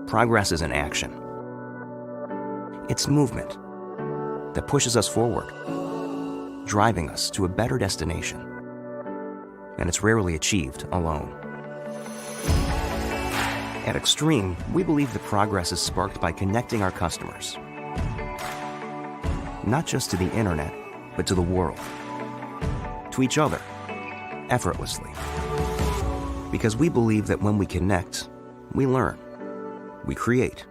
Progress is in action. It's movement that pushes us forward, driving us to a better destination. And it's rarely achieved alone. At Extreme, we believe that progress is sparked by connecting our customers, not just to the internet, but to the world, to each other, effortlessly. Because we believe that when we connect, we learn, we create,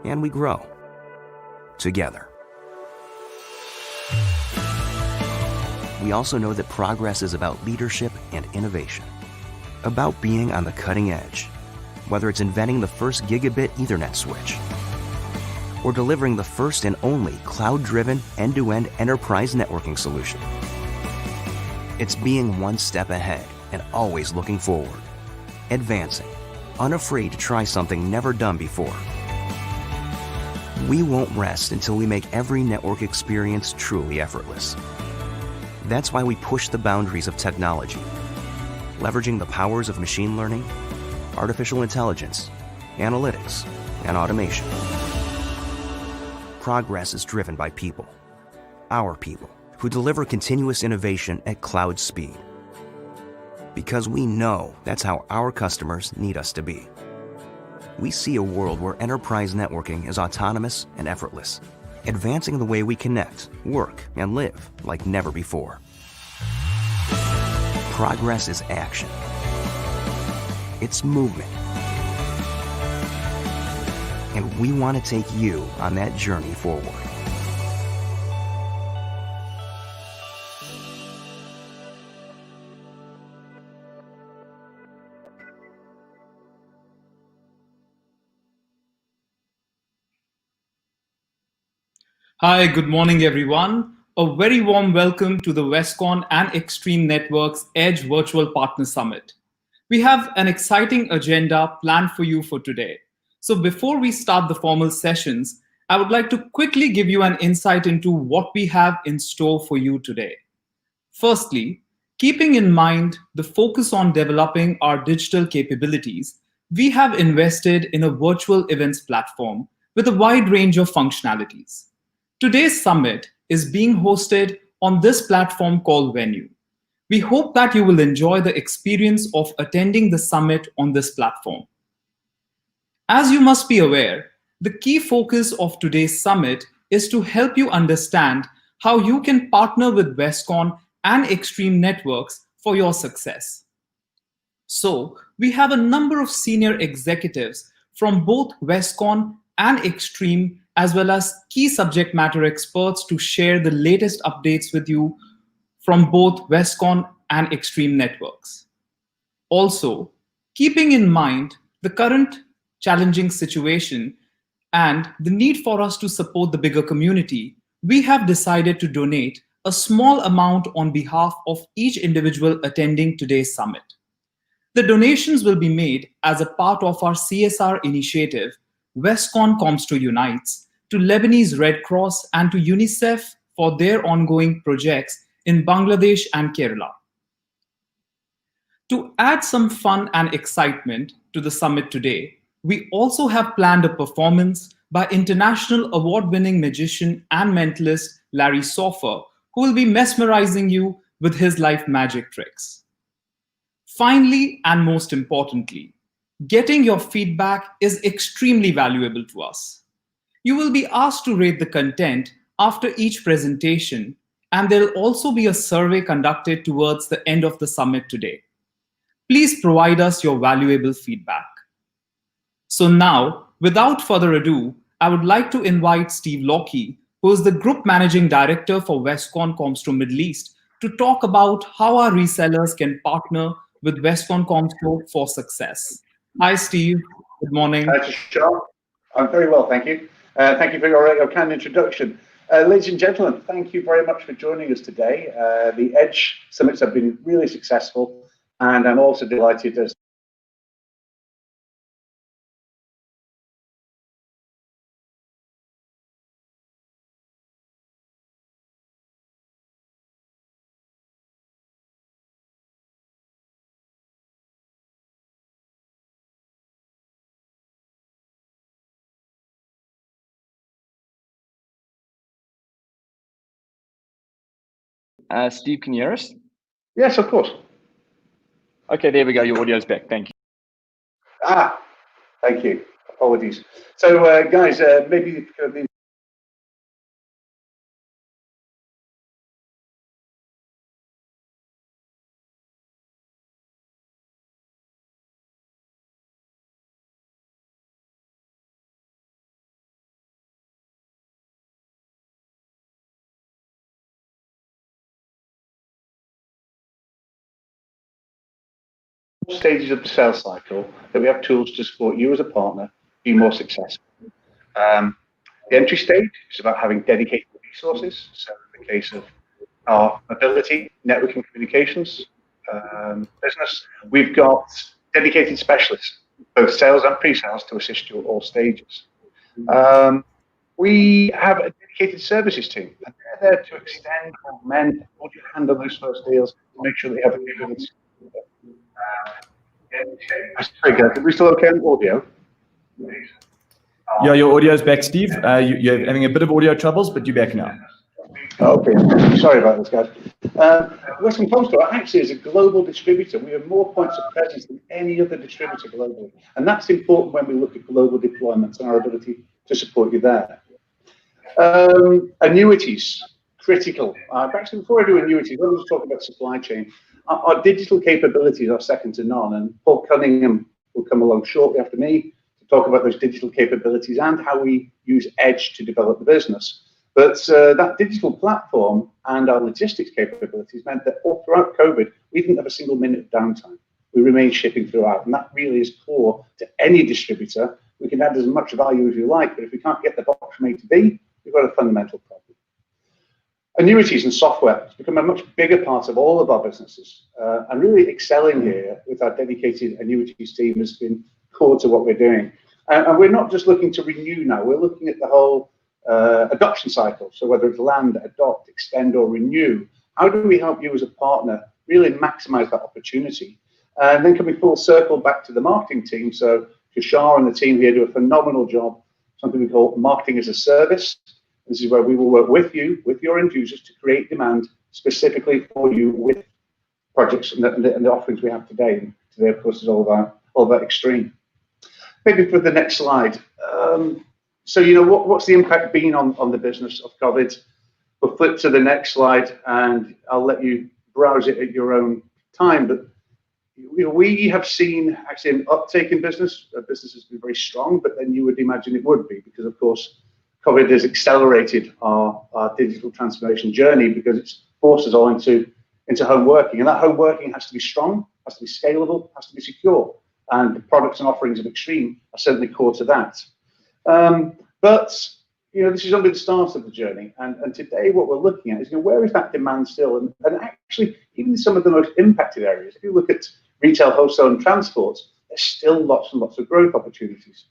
and we grow together. We also know that progress is about leadership and innovation, about being on the cutting edge, whether it's inventing the first gigabit Ethernet switch or delivering the first and only cloud-driven end-to-end enterprise networking solution. It's being one step ahead and always looking forward, advancing, unafraid to try something never done before. We won't rest until we make every network experience truly effortless. That's why we push the boundaries of technology, leveraging the powers of machine learning, artificial intelligence, analytics, and automation. Progress is driven by people, our people, who deliver continuous innovation at cloud speed. Because we know that's how our customers need us to be. We see a world where enterprise networking is autonomous and effortless, advancing the way we connect, work, and live like never before. Progress is action. It's movement. And we want to take you on that journey forward. Hi, good morning, everyone. A very warm welcome to the Westcon and Extreme Networks Edge Virtual Partner Summit. We have an exciting agenda planned for you for today. So before we start the formal sessions, I would like to quickly give you an insight into what we have in store for you today. Firstly, keeping in mind the focus on developing our digital capabilities, we have invested in a virtual events platform with a wide range of functionalities. Today's summit is being hosted on this platform called Venue. We hope that you will enjoy the experience of attending the summit on this platform. As you must be aware, the key focus of today's summit is to help you understand how you can partner with Westcon and Extreme Networks for your success. So, we have a number of senior executives from both Westcon and Extreme, as well as key subject matter experts to share the latest updates with you from both Westcon and Extreme Networks. Also, keeping in mind the current challenging situation and the need for us to support the bigger community, we have decided to donate a small amount on behalf of each individual attending today's summit. The donations will be made as a part of our CSR initiative, Westcon Comsto Unites, to Lebanese Red Cross and to UNICEF for their ongoing projects in Bangladesh and Kerala. To add some fun and excitement to the summit today, we also have planned a performance by international award-winning magician and mentalist Larry Soffer, who will be mesmerizing you with his life magic tricks. Finally, and most importantly, getting your feedback is extremely valuable to us. You will be asked to rate the content after each presentation, and there will also be a survey conducted towards the end of the summit today. Please provide us your valuable feedback. So now, without further ado, I would like to invite Steve Lockie, who is the Group Managing Director for Westcon Comsto Middle East, to talk about how our resellers can partner with Westcon Comsto for success. Hi, Steve. Good morning. Hi, Sean. I'm very well, thank you. Thank you for your kind introduction. Ladies and gentlemen, thank you very much for joining us today. The Edge Summits have been really successful, and I'm also delighted to Steve, can you hear us? Yes, of course. Okay, there we go. Your audio's back. Thank you. Thank you. Apologies. So, guys, maybe stages of the sales cycle that we have tools to support you as a partner be more successful. The entry stage is about having dedicated resources. So in the case of our mobility, networking, communications business, we've got dedicated specialists, both sales and pre-sales, to assist you at all stages. We have a dedicated services team, and they're there to extend, augment, hold your hand on those first deals, to make sure that you have the capability. Sorry, guys, are we still okay on audio? Yeah, your audio's back, Steve. You're having a bit of audio troubles, but you're back now. Okay, sorry about this, guys. Westcon Comstor actually is a global distributor. We have more points of presence than any other distributor globally. And that's important when we look at global deployments and our ability to support you there. Annuities, critical. Actually, before I do annuities, let me just talk about supply chain. Our digital capabilities are second to none, and Paul Cunningham will come along shortly after me to talk about those digital capabilities and how we use Edge to develop the business. But that digital platform and our logistics capabilities meant that all throughout COVID, we didn't have a single minute of downtime. We remained shipping throughout, and that really is core to any distributor. We can add as much value as you like, but if we can't get the box from A to B, we've got a fundamental problem. Annuities and software has become a much bigger part of all of our businesses, and really excelling here with our dedicated annuities team has been core to what we're doing. And we're not just looking to renew now, we're looking at the whole adoption cycle. So whether it's land, adopt, extend, or renew, how do we help you as a partner really maximize that opportunity? And then can we full circle back to the marketing team? So Kishar and the team here do a phenomenal job, something we call marketing as a service. This is where we will work with you, with your end users, to create demand specifically for you with projects and the offerings we have today. And today, of course, is all about Extreme. Maybe for the next slide. So, you know, what's the impact been on the business of COVID? We'll flip to the next slide, and I'll let you browse it at your own time. But you know, we have seen actually an uptake in business. Business has been very strong, but then you would imagine it would be, because of course COVID has accelerated our digital transformation journey, because it's forced us all into home working, and that home working has to be strong, has to be scalable, has to be secure, and the products and offerings of Extreme are certainly core to that. But you know, this is only the start of the journey, and today what we're looking at is, you know, where is that demand still? And actually, even in some of the most impacted areas, if you look at retail, wholesale, and transport, there's still lots and lots of growth opportunities.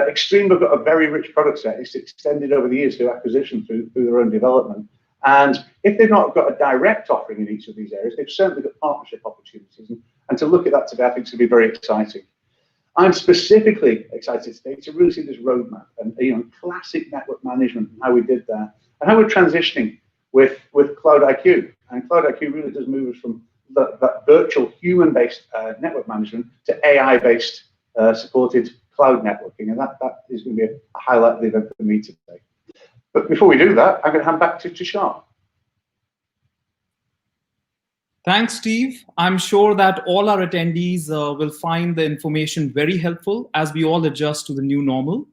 Extreme have got a very rich product set. It's extended over the years through acquisition, through their own development. And if they've not got a direct offering in each of these areas, they've certainly got partnership opportunities. And to look at that today, I think it's going to be very exciting. I'm specifically excited today to really see this roadmap and, you know, classic network management and how we did that, and how we're transitioning with Cloud IQ. And Cloud IQ really does move us from that virtual human-based network management to AI-based supported cloud networking, and that is going to be a highlight of the event for me today. But before we do that, I'm going to hand back to Tushar. Thanks, Steve. I'm sure that all our attendees will find the information very helpful as we all adjust to the new normal.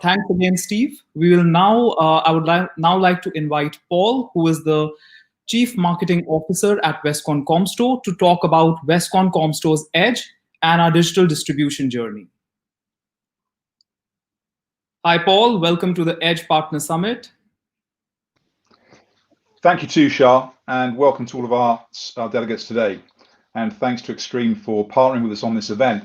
Thanks again, Steve. We will now, I would now like to invite Paul, who is the Chief Marketing Officer at Westcon Comstor, to talk about Westcon Comstor's Edge and our digital distribution journey. Hi, Paul. Welcome to the Edge Partner Summit. Thank you, Tushar, and welcome to all of our delegates today. And thanks to Extreme for partnering with us on this event.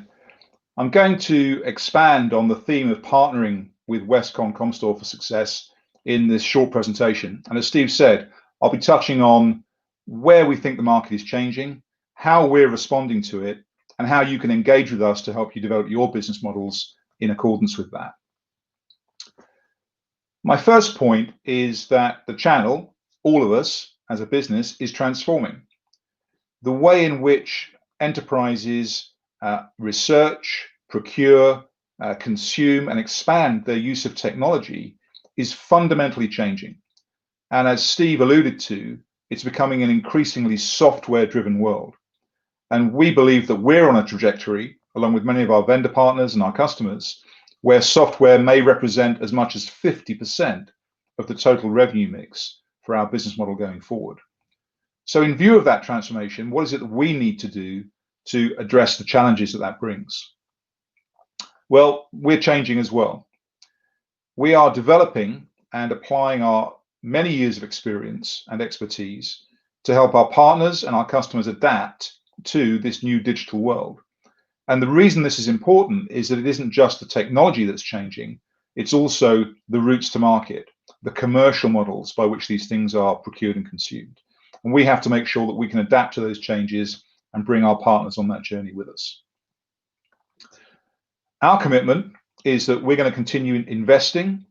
I'm going to expand on the theme of partnering with Westcon Comstor for success in this short presentation. And as Steve said, I'll be touching on where we think the market is changing, how we're responding to it, and how you can engage with us to help you develop your business models in accordance with that. My first point is that the channel, all of us, as a business is transforming. The way in which enterprises research, procure, consume, and expand their use of technology is fundamentally changing. And as Steve alluded to, it's becoming an increasingly software-driven world. And we believe that we're on a trajectory, along with many of our vendor partners and our customers, where software may represent as much as 50% of the total revenue mix for our business model going forward. So in view of that transformation, what is it that we need to do to address the challenges that that brings? Well, we're changing as well. We are developing and applying our many years of experience and expertise to help our partners and our customers adapt to this new digital world. And the reason this is important is that it isn't just the technology that's changing, it's also the routes to market, the commercial models by which these things are procured and consumed. And we have to make sure that we can adapt to those changes and bring our partners on that journey with us. Our commitment is that we're going to continue investing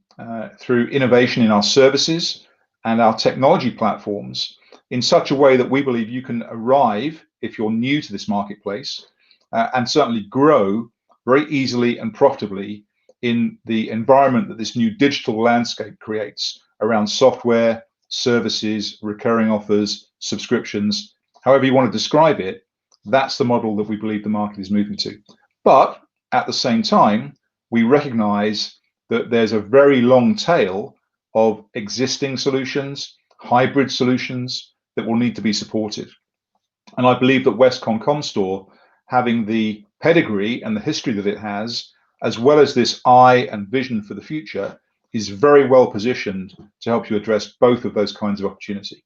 through innovation in our services and our technology platforms in such a way that we believe you can arrive, if you're new to this marketplace, and certainly grow very easily and profitably in the environment that this new digital landscape creates around software, services, recurring offers, subscriptions, however you want to describe it. That's the model that we believe the market is moving to. But at the same time, we recognize that there's a very long tail of existing solutions, hybrid solutions that will need to be supported. And I believe that Westcon Comstore, having the pedigree and the history that it has, as well as this eye and vision for the future, is very well positioned to help you address both of those kinds of opportunity.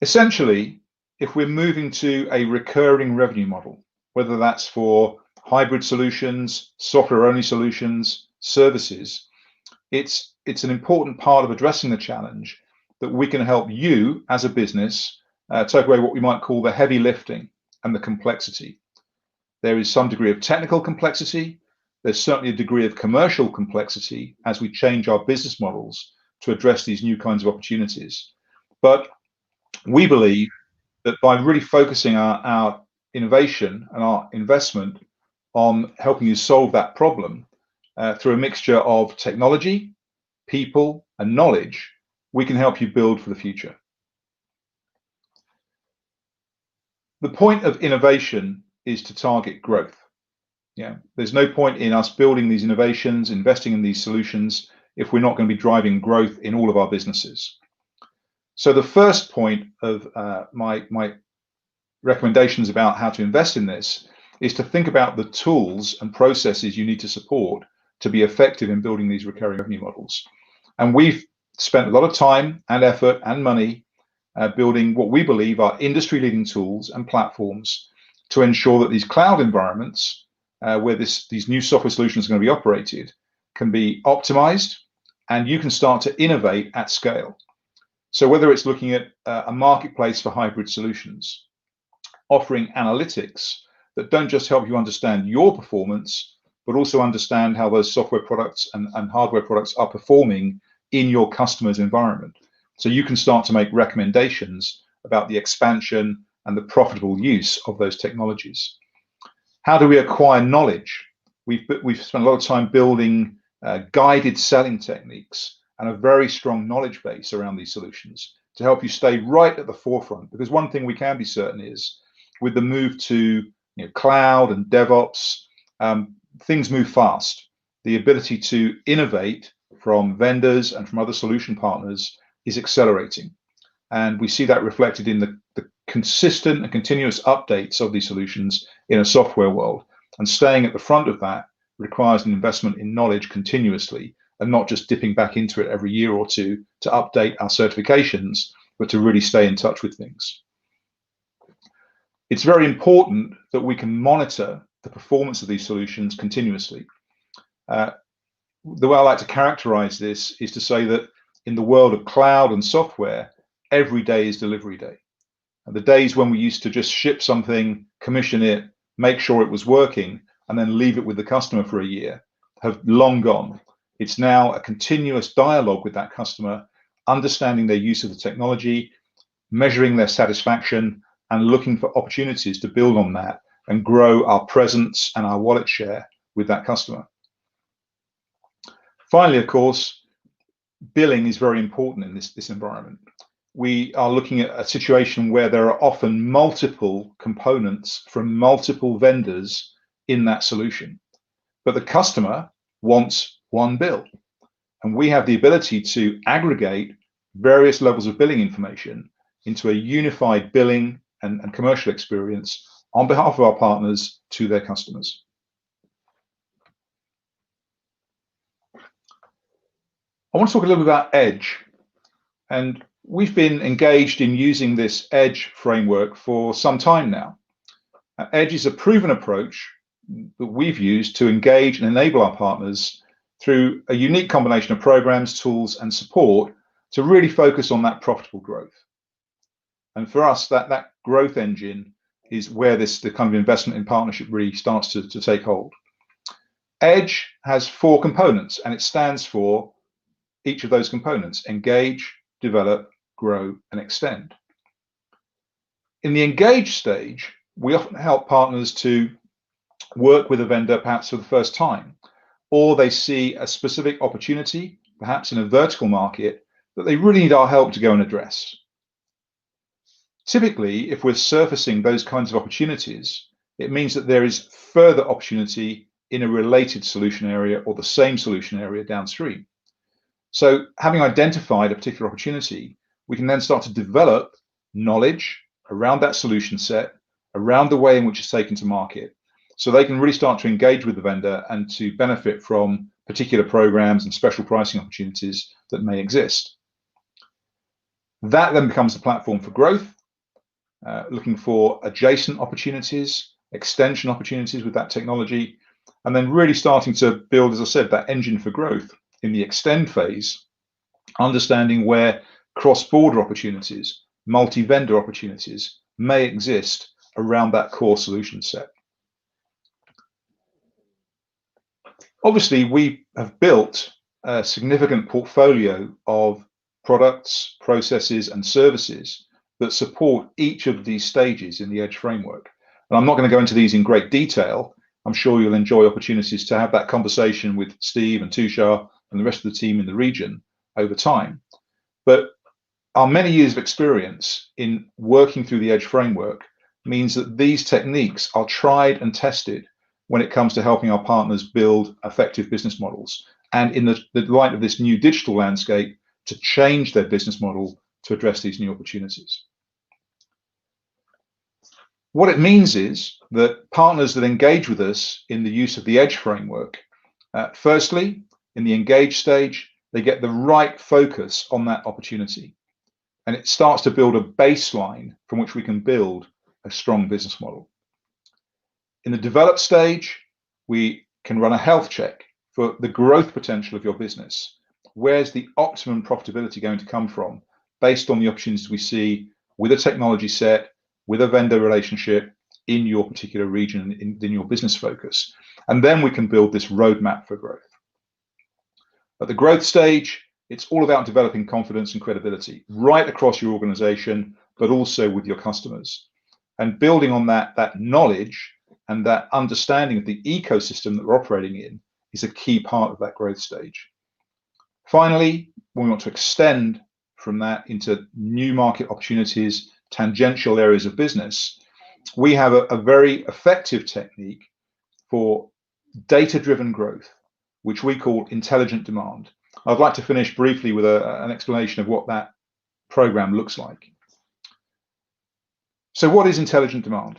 Essentially, if we're moving to a recurring revenue model, whether that's for hybrid solutions, software-only solutions, services, it's an important part of addressing the challenge that we can help you as a business take away what we might call the heavy lifting and the complexity. There is some degree of technical complexity. There's certainly a degree of commercial complexity as we change our business models to address these new kinds of opportunities. But we believe that by really focusing our innovation and our investment on helping you solve that problem through a mixture of technology, people, and knowledge, we can help you build for the future. The point of innovation is to target growth. Yeah, there's no point in us building these innovations, investing in these solutions, if we're not going to be driving growth in all of our businesses. So the first point of my recommendations about how to invest in this is to think about the tools and processes you need to support to be effective in building these recurring revenue models. And we've spent a lot of time and effort and money building what we believe are industry-leading tools and platforms to ensure that these cloud environments where these new software solutions are going to be operated can be optimized, and you can start to innovate at scale. So whether it's looking at a marketplace for hybrid solutions, offering analytics that don't just help you understand your performance, but also understand how those software products and hardware products are performing in your customer's environment. So you can start to make recommendations about the expansion and the profitable use of those technologies. How do we acquire knowledge? We've spent a lot of time building guided selling techniques and a very strong knowledge base around these solutions to help you stay right at the forefront. Because one thing we can be certain is, with the move to cloud and DevOps, things move fast. The ability to innovate from vendors and from other solution partners is accelerating. And we see that reflected in the consistent and continuous updates of these solutions in a software world. And staying at the front of that requires an investment in knowledge continuously, and not just dipping back into it every year or two to update our certifications, but to really stay in touch with things. It's very important that we can monitor the performance of these solutions continuously. The way I like to characterize this is to say that in the world of cloud and software, every day is delivery day. And the days when we used to just ship something, commission it, make sure it was working, and then leave it with the customer for a year have long gone. It's now a continuous dialogue with that customer, understanding their use of the technology, measuring their satisfaction, and looking for opportunities to build on that and grow our presence and our wallet share with that customer. Finally, of course, billing is very important in this environment. We are looking at a situation where there are often multiple components from multiple vendors in that solution, but the customer wants one bill, and we have the ability to aggregate various levels of billing information into a unified billing and commercial experience on behalf of our partners to their customers. I want to talk a little bit about Edge, and we've been engaged in using this Edge framework for some time now. Edge is a proven approach that we've used to engage and enable our partners through a unique combination of programs, tools, and support to really focus on that profitable growth. And for us, that growth engine is where the kind of investment in partnership really starts to take hold. Edge has 4 components, and it stands for each of those components: engage, develop, grow, and extend. In the engage stage, we often help partners to work with a vendor perhaps for the first time, or they see a specific opportunity, perhaps in a vertical market, that they really need our help to go and address. Typically, if we're surfacing those kinds of opportunities, it means that there is further opportunity in a related solution area or the same solution area downstream. So having identified a particular opportunity, we can then start to develop knowledge around that solution set, around the way in which it's taken to market, so they can really start to engage with the vendor and to benefit from particular programs and special pricing opportunities that may exist. That then becomes the platform for growth, looking for adjacent opportunities, extension opportunities with that technology, and then really starting to build, as I said, that engine for growth in the extend phase, understanding where cross-border opportunities, multi-vendor opportunities may exist around that core solution set. Obviously, we have built a significant portfolio of products, processes, and services that support each of these stages in the Edge framework. And I'm not going to go into these in great detail. I'm sure you'll enjoy opportunities to have that conversation with Steve and Tushar and the rest of the team in the region over time. But our many years of experience in working through the Edge framework means that these techniques are tried and tested when it comes to helping our partners build effective business models, and in the light of this new digital landscape, to change their business model to address these new opportunities. What it means is that partners that engage with us in the use of the Edge framework, firstly, in the engage stage, they get the right focus on that opportunity, and it starts to build a baseline from which we can build a strong business model. In the develop stage, we can run a health check for the growth potential of your business. Where's the optimum profitability going to come from based on the opportunities we see with a technology set, with a vendor relationship in your particular region, in your business focus? And then we can build this roadmap for growth. At the growth stage, it's all about developing confidence and credibility right across your organization, but also with your customers. And building on that knowledge and that understanding of the ecosystem that we're operating in is a key part of that growth stage. Finally, when we want to extend from that into new market opportunities, tangential areas of business, we have a very effective technique for data-driven growth, which we call intelligent demand. I'd like to finish briefly with an explanation of what that program looks like. So what is intelligent demand?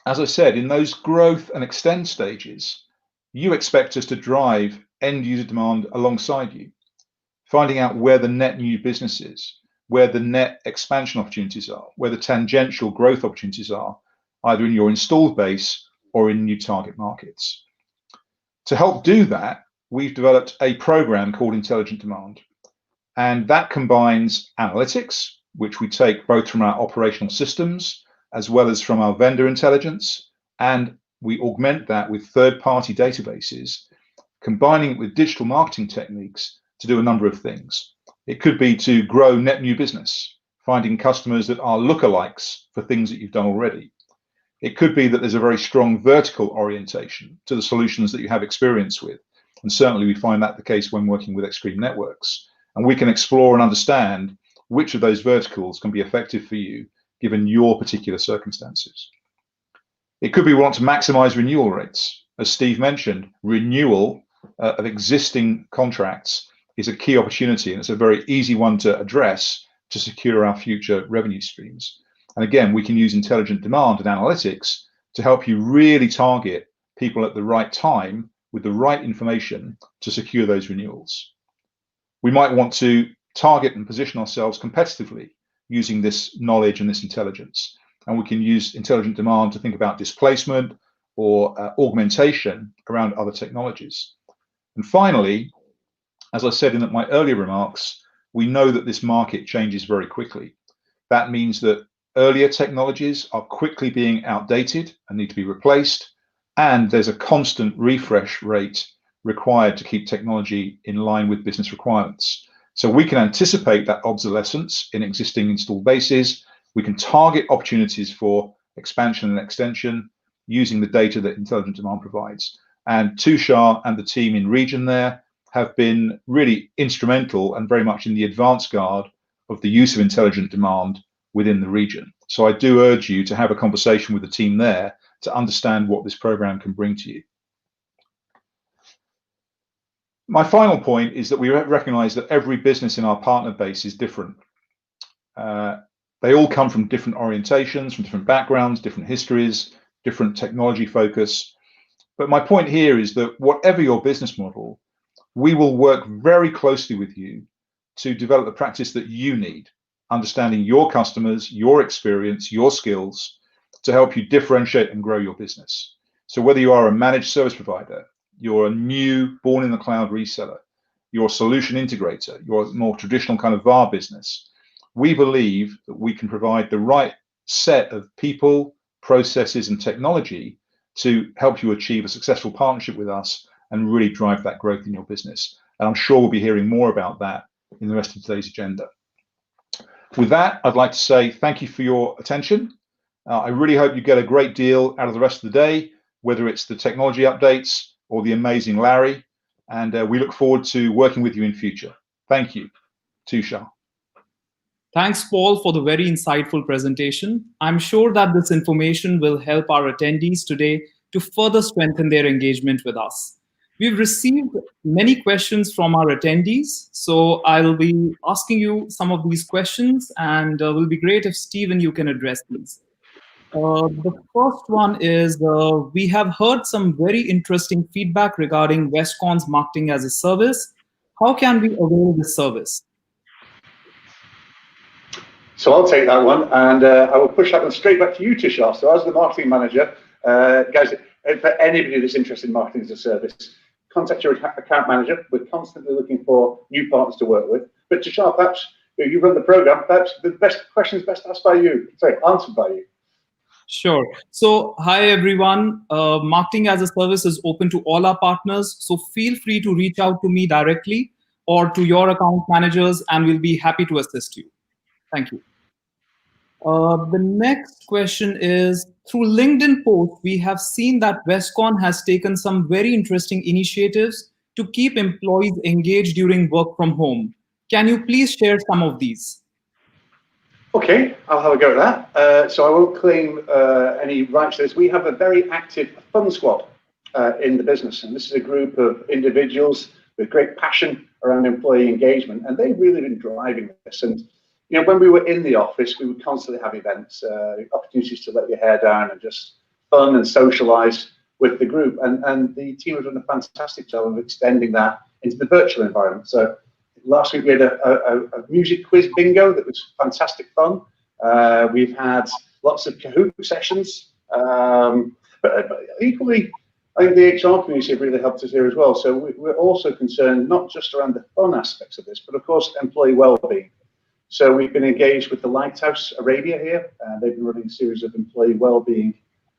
As I said, in those growth and extend stages, you expect us to drive end user demand alongside you, finding out where the net new business is, where the net expansion opportunities are, where the tangential growth opportunities are, either in your installed base or in new target markets. To help do that, we've developed a program called Intelligent Demand, and that combines analytics, which we take both from our operational systems as well as from our vendor intelligence, and we augment that with third-party databases, combining it with digital marketing techniques to do a number of things. It could be to grow net new business, finding customers that are lookalikes for things that you've done already. It could be that there's a very strong vertical orientation to the solutions that you have experience with. And certainly we find that the case when working with Extreme Networks. And we can explore and understand which of those verticals can be effective for you given your particular circumstances. It could be we want to maximize renewal rates. As Steve mentioned, renewal of existing contracts is a key opportunity, and it's a very easy one to address to secure our future revenue streams. And again, we can use intelligent demand and analytics to help you really target people at the right time with the right information to secure those renewals. We might want to target and position ourselves competitively using this knowledge and this intelligence. And we can use intelligent demand to think about displacement or augmentation around other technologies. And finally, as I said in my earlier remarks, we know that this market changes very quickly. That means that earlier technologies are quickly being outdated and need to be replaced, and there's a constant refresh rate required to keep technology in line with business requirements. So we can anticipate that obsolescence in existing installed bases. We can target opportunities for expansion and extension using the data that intelligent demand provides. And Tushar and the team in region there have been really instrumental and very much in the advance guard of the use of intelligent demand within the region. So I do urge you to have a conversation with the team there to understand what this program can bring to you. My final point is that we recognize that every business in our partner base is different. They all come from different orientations, from different backgrounds, different histories, different technology focus. But my point here is that whatever your business model, we will work very closely with you to develop the practice that you need, understanding your customers, your experience, your skills to help you differentiate and grow your business. So whether you are a managed service provider, you're a new born in the cloud reseller, you're a solution integrator, you're a more traditional kind of VAR business, we believe that we can provide the right set of people, processes, and technology to help you achieve a successful partnership with us and really drive that growth in your business. And I'm sure we'll be hearing more about that in the rest of today's agenda. With that, I'd like to say thank you for your attention. I really hope you get a great deal out of the rest of the day, whether it's the technology updates or the amazing Larry. And we look forward to working with you in future. Thank you. Tushar. Thanks, Paul, for the very insightful presentation. I'm sure that this information will help our attendees today to further strengthen their engagement with us. We've received many questions from our attendees, so I'll be asking you some of these questions, and it will be great if Stephen, you can address these. The first one is, we have heard some very interesting feedback regarding Westcon's marketing as a service. How can we avail this service? So I'll take that one, and I will push that one straight back to you, Tushar. So as the marketing manager, guys, for anybody that's interested in marketing as a service, contact your account manager. We're constantly looking for new partners to work with. But Tushar, perhaps you run the program. Perhaps the best question is best asked by you. Sorry, answered by you. Sure. So, hi everyone. Marketing as a service is open to all our partners. So feel free to reach out to me directly or to your account managers, and we'll be happy to assist you. Thank you. The next question is, through LinkedIn posts, we have seen that Westcon has taken some very interesting initiatives to keep employees engaged during work from home. Can you please share some of these? Okay, I'll have a go at that. So I won't claim any rights to this. We have a very active fun squad in the business, and this is a group of individuals with great passion around employee engagement, and they've really been driving this. And you know, when we were in the office, we would constantly have events, opportunities to let your hair down and just fun and socialize with the group. And the team have done a fantastic job of extending that into the virtual environment. So last week we had a music quiz bingo that was fantastic fun. We've had lots of Kahoot sessions, but equally, I think the HR community have really helped us here as well. So we're also concerned not just around the fun aspects of this, but of course employee well-being. So we've been engaged with the Lighthouse Arabia here, and they've been running a series of employee well-being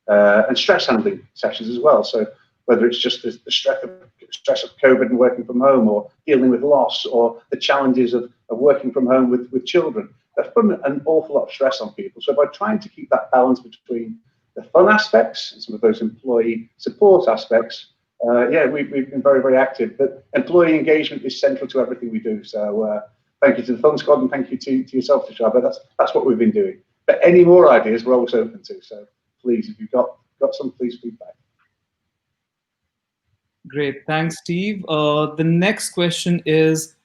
and stress handling sessions as well. So whether it's just the stress of COVID and working from home, or dealing with loss, or the challenges of working from home with children. That's put an awful lot of stress on people. So by trying to keep that balance between the fun aspects and some of those employee support aspects, we've been very, very active. But employee engagement is central to everything we do. So thank you to the Fun Squad, and thank you to yourself, Tushar. But that's what we've been doing. But any more ideas, we're always open to. So please, if you've got some, please feedback. Great, thanks, Steve. The next question is,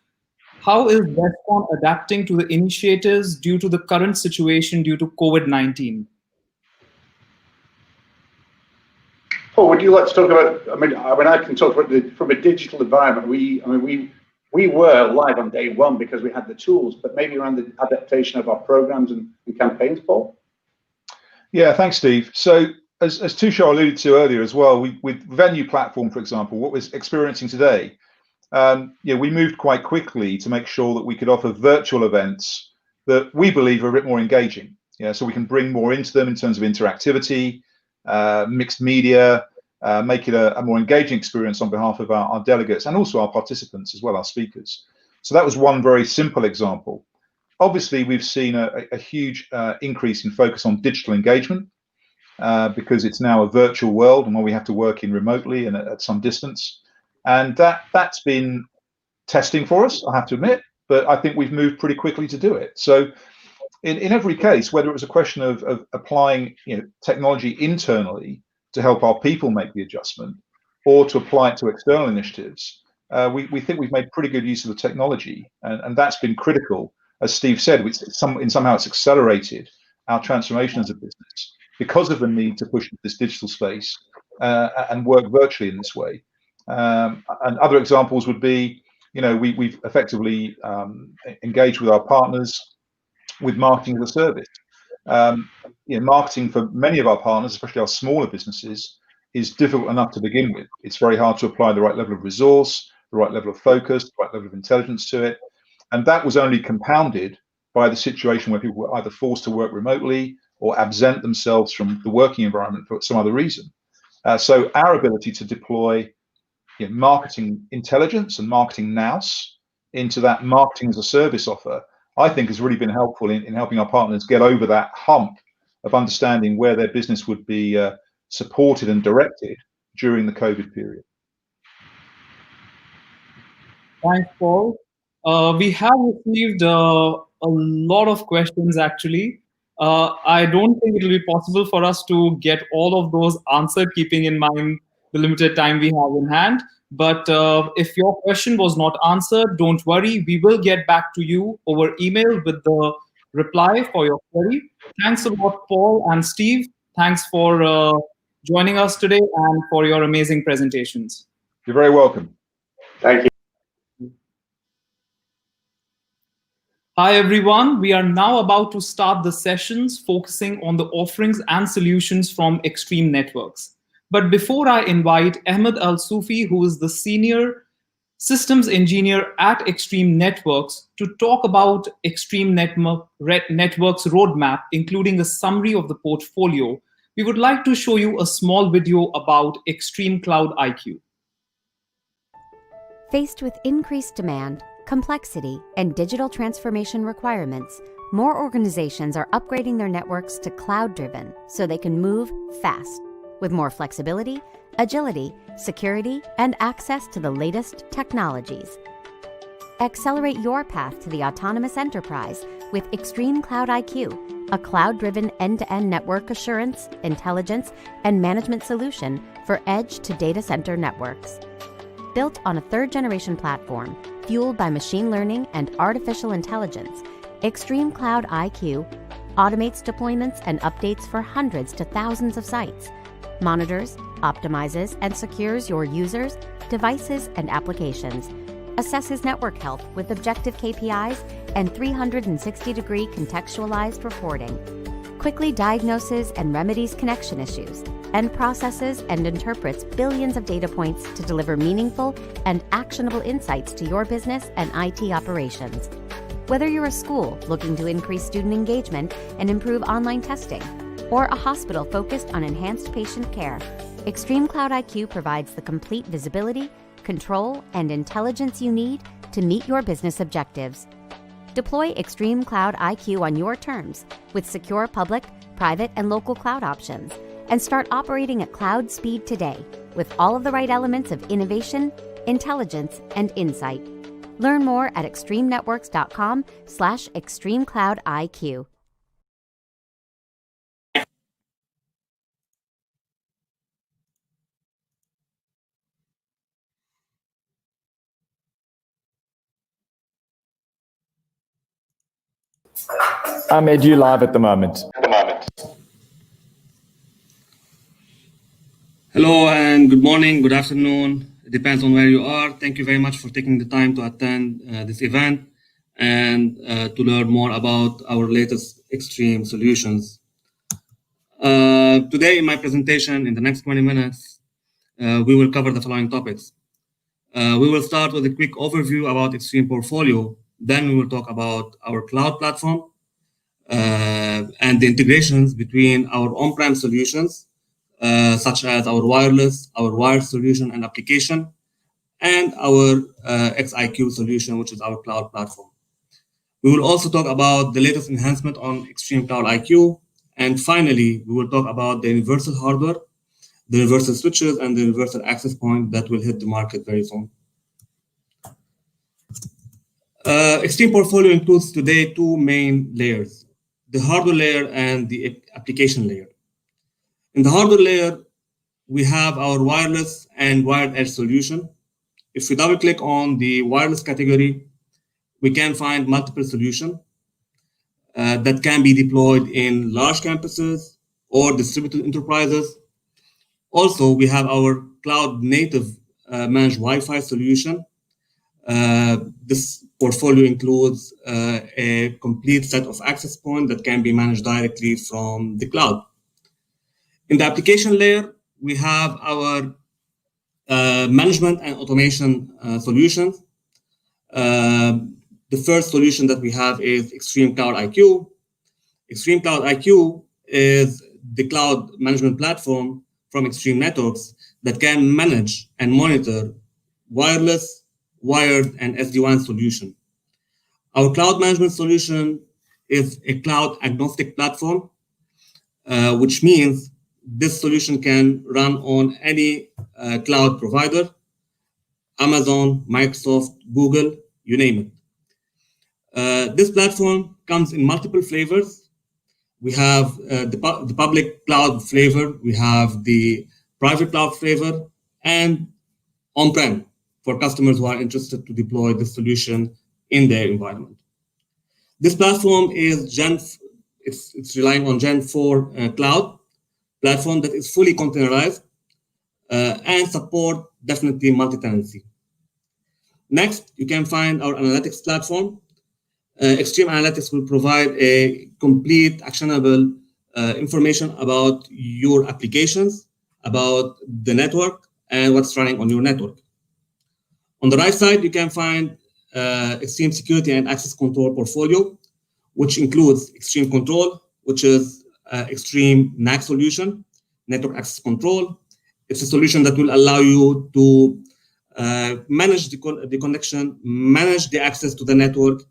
how is Westcon adapting to the initiatives due to the current situation due to COVID-19? Paul, would you like to talk about? I mean, I can talk about from a digital environment. We were live on day one because we had the tools, but maybe around the adaptation of our programs and campaigns, Paul. Yeah, thanks, Steve. So as Tushar alluded to earlier as well, with Venue Platform, for example, what we're experiencing today, we moved quite quickly to make sure that we could offer virtual events that we believe are a bit more engaging. So we can bring more into them in terms of interactivity, mixed media, make it a more engaging experience on behalf of our delegates and also our participants as well, our speakers. So that was one very simple example. Obviously, we've seen a huge increase in focus on digital engagement because it's now a virtual world and where we have to work in remotely and at some distance. And that's been testing for us, I have to admit, but I think we've moved pretty quickly to do it. So in every case, whether it was a question of applying technology internally to help our people make the adjustment, or to apply it to external initiatives, we think we've made pretty good use of the technology, and that's been critical. As Steve said, somehow it's accelerated our transformation as a business because of the need to push into this digital space and work virtually in this way. And other examples would be, we've effectively engaged with our partners with marketing as a service. Marketing for many of our partners, especially our smaller businesses, is difficult enough to begin with. It's very hard to apply the right level of resource, the right level of focus, the right level of intelligence to it. And that was only compounded by the situation where people were either forced to work remotely or absent themselves from the working environment for some other reason. So our ability to deploy marketing intelligence and marketing nous into that marketing as a service offer, I think has really been helpful in helping our partners get over that hump of understanding where their business would be supported and directed during the COVID period. Thanks, Paul. We have received a lot of questions, actually. I don't think it will be possible for us to get all of those answered, keeping in mind the limited time we have in hand. But if your question was not answered, don't worry. We will get back to you over email with the reply for your query. Thanks a lot, Paul and Steve. Thanks for joining us today and for your amazing presentations. You're very welcome. Thank you. Hi, everyone. We are now about to start the sessions focusing on the offerings and solutions from Extreme Networks. But before I invite Ahmed Al-Sufi, who is the Senior Systems Engineer at Extreme Networks, to talk about Extreme Networks' roadmap, including a summary of the portfolio, we would like to show you a small video about Extreme Cloud IQ. Faced with increased demand, complexity, and digital transformation requirements, more organizations are upgrading their networks to cloud-driven so they can move fast, with more flexibility, agility, security, and access to the latest technologies. Accelerate your path to the autonomous enterprise with Extreme Cloud IQ, a cloud-driven end-to-end network assurance, intelligence, and management solution for edge to data center networks. Built on a third-generation platform, fueled by machine learning and artificial intelligence, Extreme Cloud IQ automates deployments and updates for hundreds to thousands of sites, monitors, optimizes, and secures your users, devices, and applications, assesses network health with objective KPIs and 360-degree contextualized reporting, quickly diagnoses and remedies connection issues, and processes and interprets billions of data points to deliver meaningful and actionable insights to your business and IT operations. Whether you're a school looking to increase student engagement and improve online testing, or a hospital focused on enhanced patient care, Extreme Cloud IQ provides the complete visibility, control, and intelligence you need to meet your business objectives. Deploy Extreme Cloud IQ on your terms with secure public, private, and local cloud options, and start operating at cloud speed today with all of the right elements of innovation, intelligence, and insight. Learn more at extremenetworks.com/extremecloudiq. Ahmed, you live at the moment. Hello and good morning, good afternoon. It depends on where you are. Thank you very much for taking the time to attend this event and to learn more about our latest Extreme solutions. Today in my presentation, in the next 20 minutes, we will cover the following topics. We will start with a quick overview about Extreme Portfolio. Then we will talk about our cloud platform and the integrations between our on-prem solutions, such as our wireless, our wired solution and application, and our XIQ solution, which is our cloud platform. We will also talk about the latest enhancement on Extreme Cloud IQ. And finally, we will talk about the universal hardware, the universal switches, and the universal access point that will hit the market very soon. Extreme Portfolio includes today two main layers, the hardware layer and the application layer. In the hardware layer, we have our wireless and wired edge solution. If we double click on the wireless category, we can find multiple solutions that can be deployed in large campuses or distributed enterprises. Also, we have our cloud native managed Wi-Fi solution. This portfolio includes a complete set of access points that can be managed directly from the cloud. In the application layer, we have our management and automation solutions. The first solution that we have is Extreme Cloud IQ. Extreme Cloud IQ is the cloud management platform from Extreme Networks that can manage and monitor wireless, wired, and SD-WAN solution. Our cloud management solution is a cloud agnostic platform, which means this solution can run on any cloud provider, Amazon, Microsoft, Google, you name it. This platform comes in multiple flavors. We have the public cloud flavor, we have the private cloud flavor, and on-prem for customers who are interested to deploy the solution in their environment. This platform is it's relying on Gen 4 cloud platform that is fully containerized and support definitely multi-tenancy. Next, you can find our analytics platform. Extreme Analytics will provide a complete actionable information about your applications, about the network, and what's running on your network. On the right side, you can find Extreme Security and Access Control portfolio, which includes Extreme Control, which is Extreme NAC solution, Network Access Control. It's a solution that will allow you to manage the connection, manage the access to the network,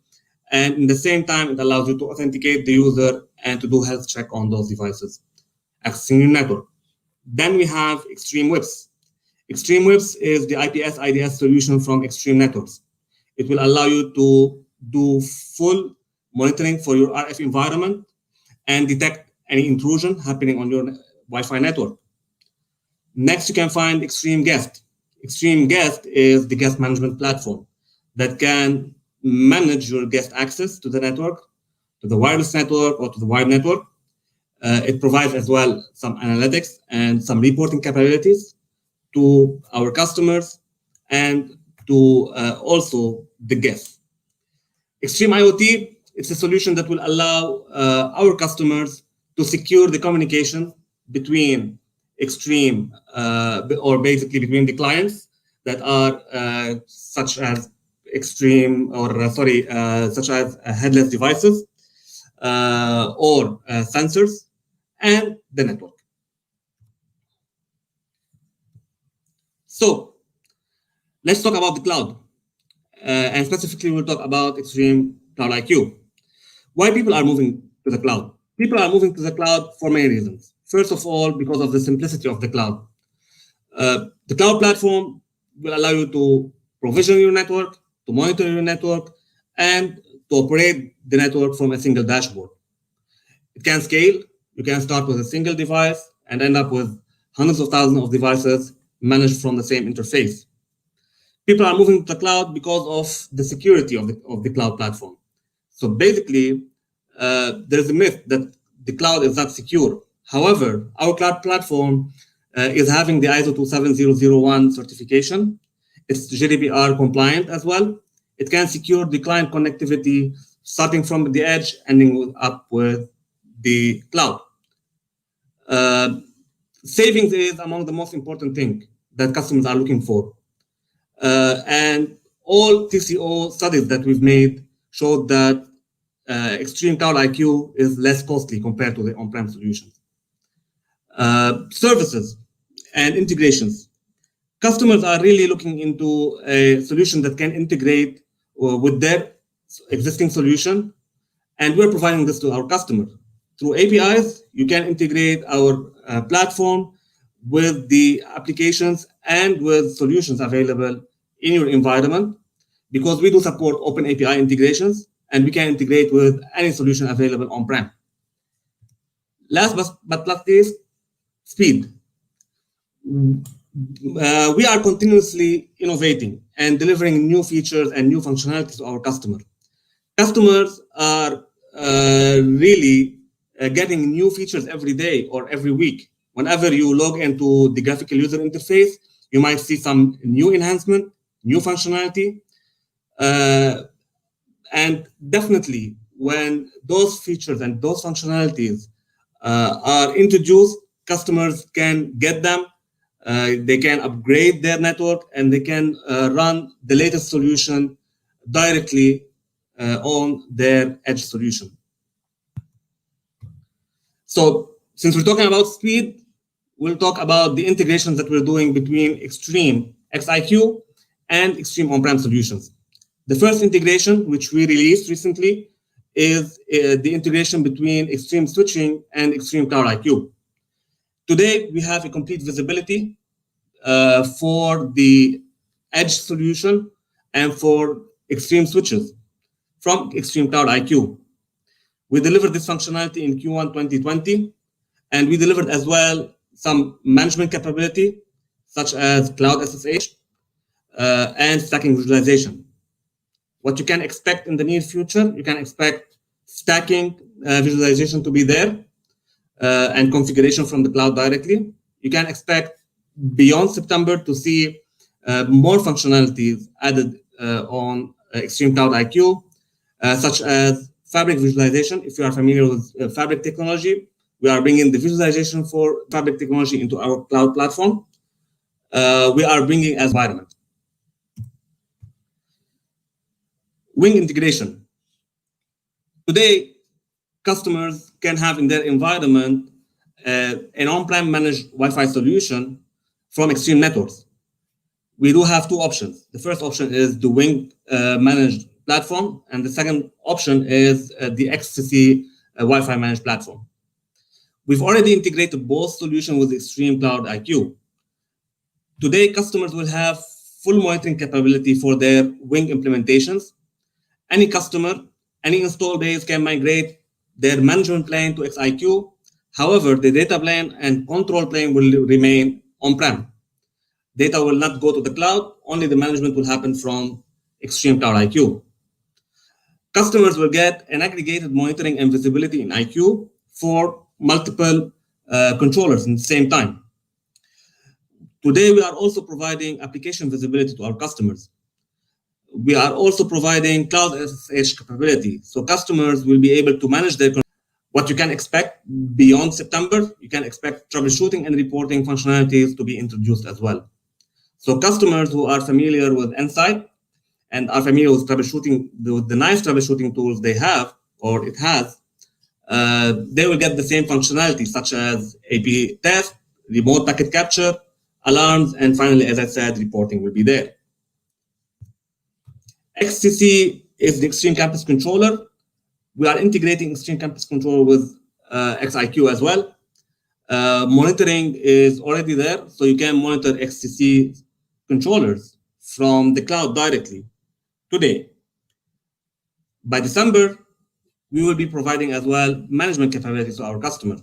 and in the same time, it allows you to authenticate the user and to do health check on those devices accessing your network. Then we have Extreme WIPS. Extreme WIPS is the IPS/IDS solution from Extreme Networks. It will allow you to do full monitoring for your RF environment and detect any intrusion happening on your Wi-Fi network. Next, you can find Extreme Guest. Extreme Guest is the guest management platform that can manage your guest access to the network, to the wireless network, or to the wired network. It provides as well some analytics and some reporting capabilities to our customers and to also the guests. Extreme IoT, it's a solution that will allow our customers to secure the communication between Extreme, or basically between the clients that are such as Extreme, or such as headless devices or sensors, and the network. So let's talk about the cloud. And specifically, we'll talk about Extreme Cloud IQ. Why people are moving to the cloud? People are moving to the cloud for many reasons. First of all, because of the simplicity of the cloud. The cloud platform will allow you to provision your network, to monitor your network, and to operate the network from a single dashboard. It can scale. You can start with a single device and end up with hundreds of thousands of devices managed from the same interface. People are moving to the cloud because of the security of the cloud platform. So basically, there's a myth that the cloud is not secure. However, our cloud platform is having the ISO 27001 certification. It's GDPR compliant as well. It can secure the client connectivity starting from the edge, ending up with the cloud. Savings is among the most important thing that customers are looking for. And all TCO studies that we've made showed that Extreme Cloud IQ is less costly compared to the on-prem solutions. Services and integrations. Customers are really looking into a solution that can integrate with their existing solution, and we're providing this to our customers. Through APIs, you can integrate our platform with the applications and with solutions available in your environment, because we do support open API integrations, and we can integrate with any solution available on-prem. Last but not least, speed. We are continuously innovating and delivering new features and new functionalities to our customers. Customers are really getting new features every day or every week. Whenever you log into the graphical user interface, you might see some new enhancement, new functionality. And definitely, when those features and those functionalities are introduced, customers can get them. They can upgrade their network, and they can run the latest solution directly on their edge solution. So since we're talking about speed, we'll talk about the integrations that we're doing between Extreme XIQ and Extreme on-prem solutions. The first integration, which we released recently, is the integration between Extreme Switching and Extreme Cloud IQ. Today, we have a complete visibility for the edge solution and for Extreme switches from Extreme Cloud IQ. We delivered this functionality in Q1 2020, and we delivered as well some management capability, such as Cloud SSH and stacking visualization. What you can expect in the near future, you can expect stacking visualization to be there and configuration from the cloud directly. You can expect beyond September to see more functionalities added on Extreme Cloud IQ, such as Fabric visualization. If you are familiar with Fabric technology, we are bringing the visualization for Fabric technology into our cloud platform. We are bringing as environment. Wing integration. Today, customers can have in their environment an on-prem managed Wi-Fi solution from Extreme Networks. We do have two options. The first option is the Wing managed platform, and the second option is the XCC Wi-Fi managed platform. We've already integrated both solutions with Extreme Cloud IQ. Today, customers will have full monitoring capability for their Wing implementations. Any customer, any install base can migrate their management plane to XIQ. However, the data plane and control plane will remain on-prem. Data will not go to the cloud, only the management will happen from Extreme Cloud IQ. Customers will get an aggregated monitoring and visibility in IQ for multiple controllers at the same time. Today, we are also providing application visibility to our customers. We are also providing Cloud SSH capability, so customers will be able to manage their. What you can expect beyond September, you can expect troubleshooting and reporting functionalities to be introduced as well. So customers who are familiar with Insight and are familiar with troubleshooting, the nice troubleshooting tools they have, or it has, they will get the same functionality, such as AP test, remote packet capture, alarms, and finally, as I said, reporting will be there. XCC is the Extreme Campus Controller. We are integrating Extreme Campus Controller with XIQ as well. Monitoring is already there, so you can monitor XCC controllers from the cloud directly today. By December, we will be providing as well management capabilities to our customer.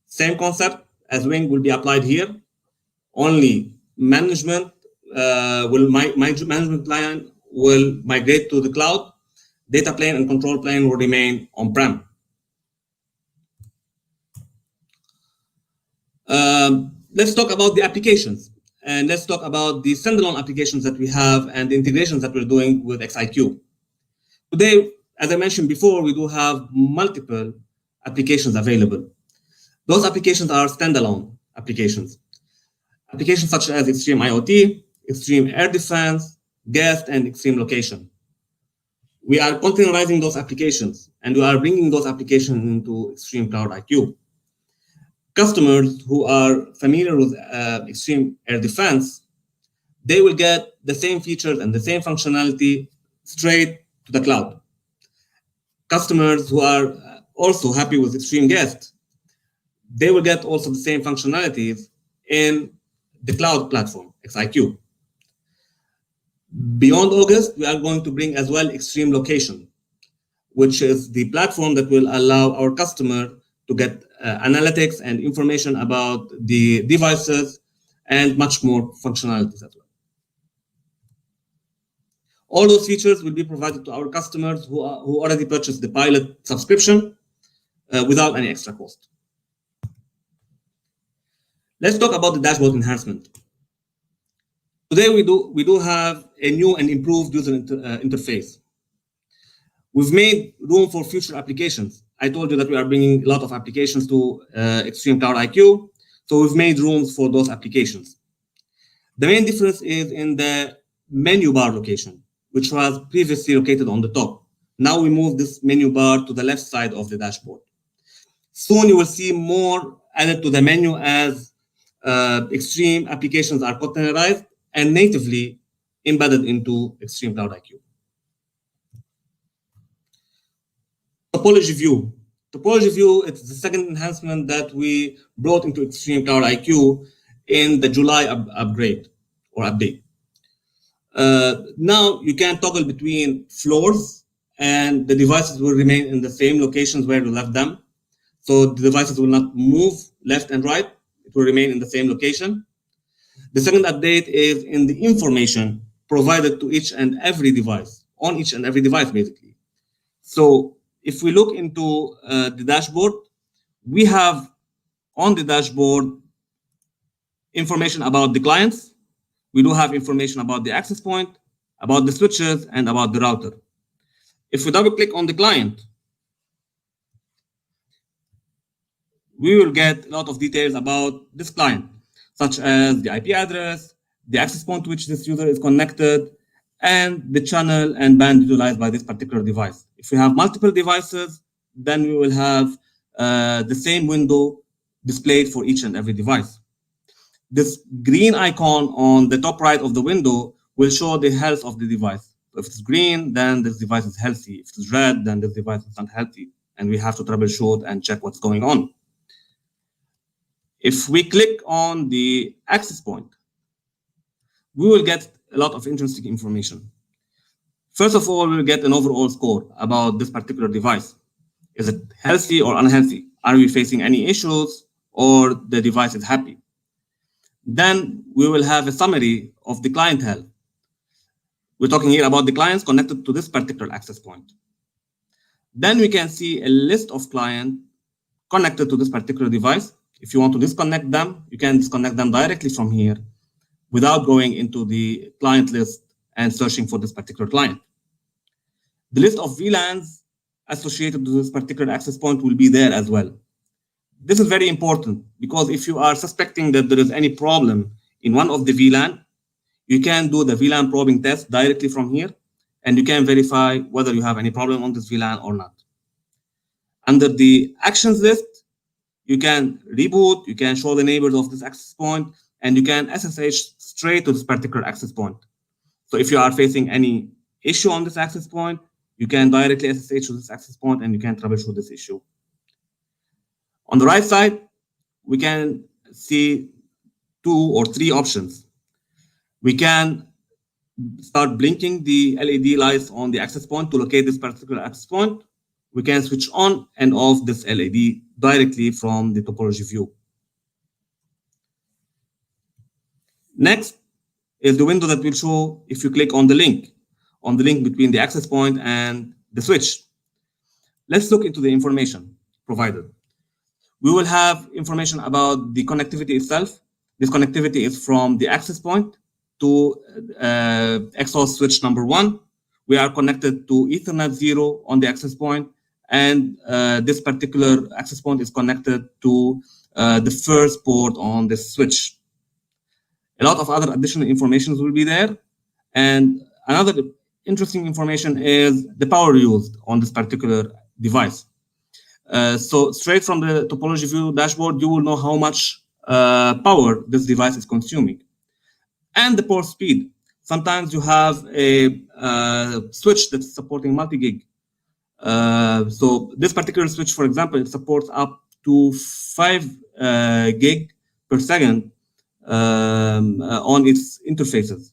Same concept as Wing will be applied here. Only management management plan will migrate to the cloud. Data plane and control plane will remain on-prem. Let's talk about the applications, and let's talk about the standalone applications that we have and the integrations that we're doing with XIQ. Today, as I mentioned before, we do have multiple applications available. Those applications are standalone applications. Applications such as Extreme IoT, Extreme Air Defense, Guest, and Extreme Location. We are containerizing those applications, and we are bringing those applications into Extreme Cloud IQ. Customers who are familiar with Extreme Air Defense, they will get the same features and the same functionality straight to the cloud. Customers who are also happy with Extreme Guest, they will get also the same functionalities in the cloud platform, XIQ. Beyond August, we are going to bring as well Extreme Location, which is the platform that will allow our customer to get analytics and information about the devices and much more functionalities as well. All those features will be provided to our customers who already purchased the pilot subscription without any extra cost. Let's talk about the dashboard enhancement. Today we do have a new and improved user interface. We've made room for future applications. I told you that we are bringing a lot of applications to Extreme Cloud IQ, so we've made rooms for those applications. The main difference is in the menu bar location, which was previously located on the top. Now we move this menu bar to the left side of the dashboard. Soon you will see more added to the menu as Extreme applications are containerized and natively embedded into Extreme Cloud IQ. Topology view. Topology view is the second enhancement that we brought into Extreme Cloud IQ in the July upgrade or update. Now you can toggle between floors and the devices will remain in the same locations where you left them. So the devices will not move left and right. It will remain in the same location. The second update is in the information provided to each and every device, on each and every device, basically. So if we look into the dashboard, we have on the dashboard information about the clients. We do have information about the access point, about the switches, and about the router. If we double click on the client, we will get a lot of details about this client, such as the IP address, the access point to which this user is connected, and the channel and band utilized by this particular device. If we have multiple devices, then we will have the same window displayed for each and every device. This green icon on the top right of the window will show the health of the device. So if it's green, then this device is healthy. If it's red, then this device is not healthy, and we have to troubleshoot and check what's going on. If we click on the access point, we will get a lot of interesting information. First of all, we'll get an overall score about this particular device. Is it healthy or unhealthy? Are we facing any issues or the device is happy? Then we will have a summary of the client health. We're talking here about the clients connected to this particular access point. Then we can see a list of clients connected to this particular device. If you want to disconnect them, you can disconnect them directly from here without going into the client list and searching for this particular client. The list of VLANs associated to this particular access point will be there as well. This is very important because if you are suspecting that there is any problem in one of the VLAN, you can do the VLAN probing test directly from here, and you can verify whether you have any problem on this VLAN or not. Under the actions list, you can reboot, you can show the neighbors of this access point, and you can SSH straight to this particular access point. So if you are facing any issue on this access point, you can directly SSH to this access point and you can troubleshoot this issue. On the right side, we can see 2 or 3 options. We can start blinking the LED lights on the access point to locate this particular access point. We can switch on and off this LED directly from the topology view. Next is the window that will show if you click on the link between the access point and the switch. Let's look into the information provided. We will have information about the connectivity itself. This connectivity is from the access point to XOS switch number 1. We are connected to Ethernet 0 on the access point, and this particular access point is connected to the first port on the switch. A lot of other additional information will be there, and another interesting information is the power used on this particular device. So straight from the topology view dashboard, you will know how much power this device is consuming. And the port speed. Sometimes you have a switch that's supporting multi-gig. So this particular switch, for example, it supports up to 5 gig per second on its interfaces.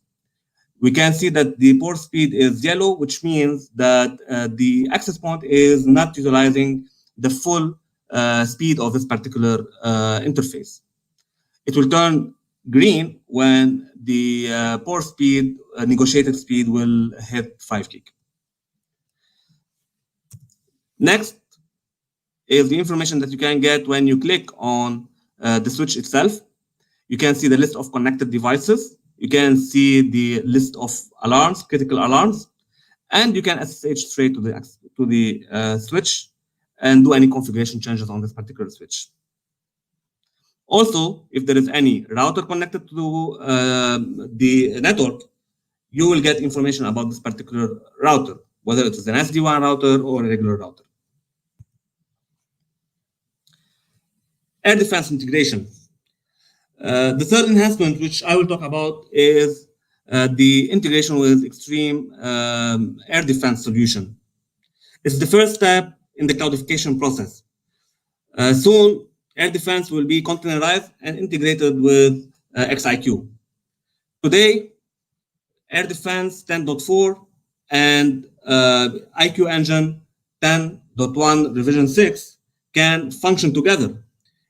We can see that the port speed is yellow, which means that the access point is not utilizing the full speed of this particular interface. It will turn green when the port speed, negotiated speed, will hit 5 gig. Next is the information that you can get when you click on the switch itself. You can see the list of connected devices. You can see the list of alarms, critical alarms, and you can SSH straight to the switch and do any configuration changes on this particular switch. Also, if there is any router connected to the network, you will get information about this particular router, whether it is an SD-WAN router or a regular router. Air defense integration. The third enhancement, which I will talk about, is the integration with Extreme Air Defense solution. It's the first step in the cloudification process. Soon, air defense will be containerized and integrated with XIQ. Today, Air Defense 10.4 and IQ Engine 10.1 revision 6 can function together.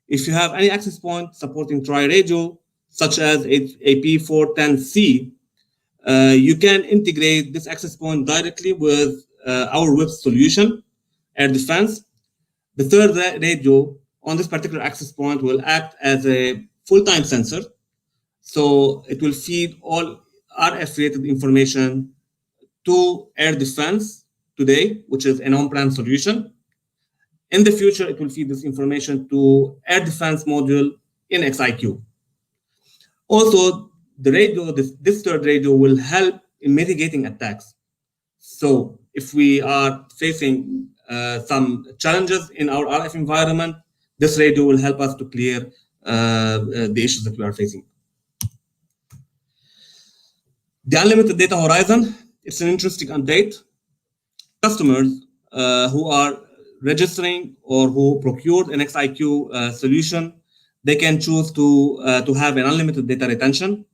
If you have any access point supporting tri-radio, such as AP410C, you can integrate this access point directly with our WIP solution, Air Defense. The third radio on this particular access point will act as a full-time sensor. So it will feed all RF-related information to Air Defense today, which is an on-prem solution. In the future, it will feed this information to Air Defense module in XIQ. Also, the radio, this third radio will help in mitigating attacks. So if we are facing some challenges in our RF environment, this radio will help us to clear the issues that we are facing. The unlimited data horizon, it's an interesting update. Customers who are registering or who procured an XIQ solution, they can choose to have an unlimited data retention.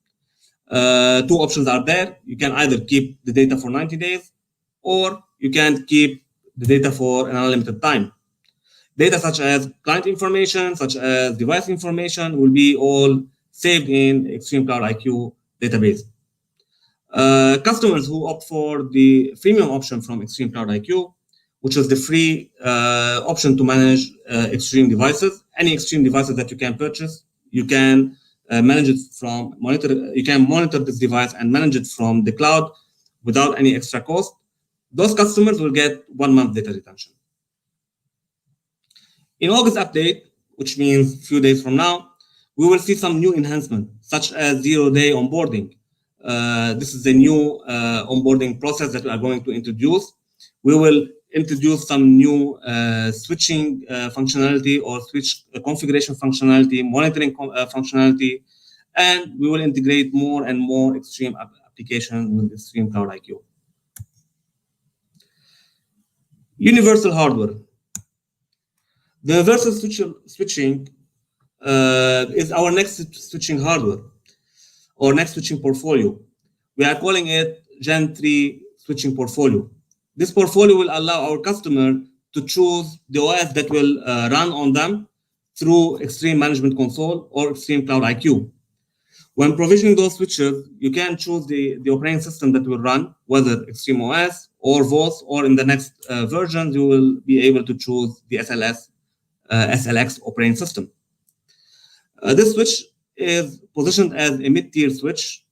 2 options are there. You can either keep the data for 90 days or you can keep the data for an unlimited time. Data such as client information, such as device information will be all saved in Extreme Cloud IQ database. Customers who opt for the freemium option from Extreme Cloud IQ, which is the free option to manage Extreme devices, any Extreme devices that you can purchase, you can manage it from you can monitor this device and manage it from the cloud without any extra cost. Those customers will get 1 month data retention. In August update, which means a few days from now, we will see some new enhancements, such as 0-day onboarding. This is a new onboarding process that we are going to introduce. We will introduce some new switching functionality or switch configuration functionality, monitoring functionality, and we will integrate more and more Extreme applications with Extreme Cloud IQ. Universal hardware. The universal switching is our next switching hardware or next switching portfolio. We are calling it Gen 3 switching portfolio. This portfolio will allow our customer to choose the OS that will run on them through Extreme Management Console or Extreme Cloud IQ. When provisioning those switches, you can choose the operating system that will run, whether Extreme OS or VOS, or in the next versions, you will be able to choose the SLX operating system. This switch is positioned as a mid-tier switch.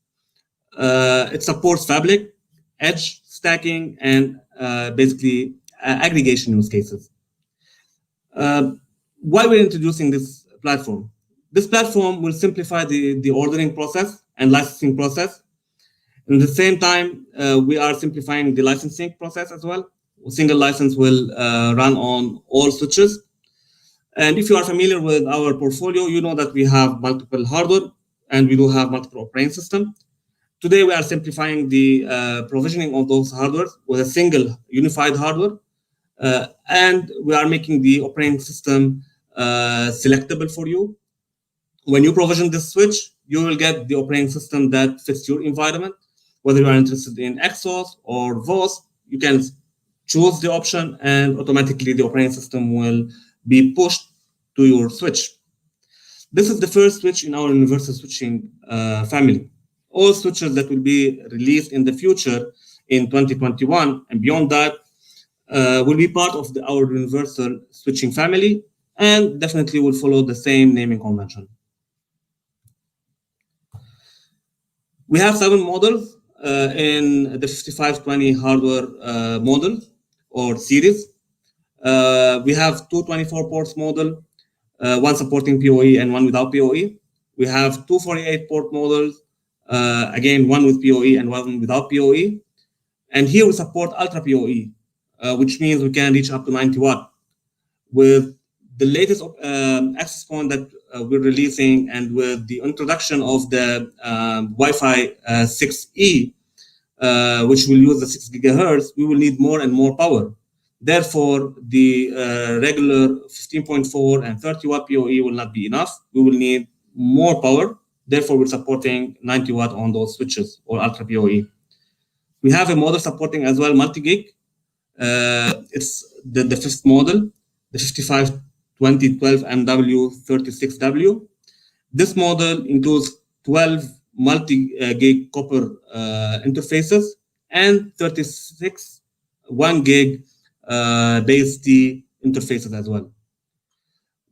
It supports fabric, edge, stacking, and basically aggregation use cases. Why we're introducing this platform? This platform will simplify the ordering process and licensing process. At the same time, we are simplifying the licensing process as well. A single license will run on all switches. And if you are familiar with our portfolio, you know that we have multiple hardware and we do have multiple operating systems. Today, we are simplifying the provisioning of those hardware with a single unified hardware. And we are making the operating system selectable for you. When you provision this switch, you will get the operating system that fits your environment. Whether you are interested in Exos or VOS, you can choose the option and automatically the operating system will be pushed to your switch. This is the first switch in our universal switching family. All switches that will be released in the future in 2021 and beyond that will be part of our universal switching family and definitely will follow the same naming convention. We have 7 models in the 5520 hardware model or series. We have 2 24 ports model, one supporting PoE and one without PoE. We have 2 48 port models, again, one with PoE and one without PoE. And here we support Ultra PoE, which means we can reach up to 90 watt. With the latest access point that we're releasing and with the introduction of the Wi-Fi 6E, which will use the 6 gigahertz, we will need more and more power. Therefore, the regular 15.4 and 30 watt PoE will not be enough. We will need more power. Therefore, we're supporting 90 watt on those switches or Ultra PoE. We have a model supporting as well multi-gig. It's the 5th model, the 552012 MW36W. This model includes 12 multi-gig copper interfaces and 36 1 gig base T interfaces as well.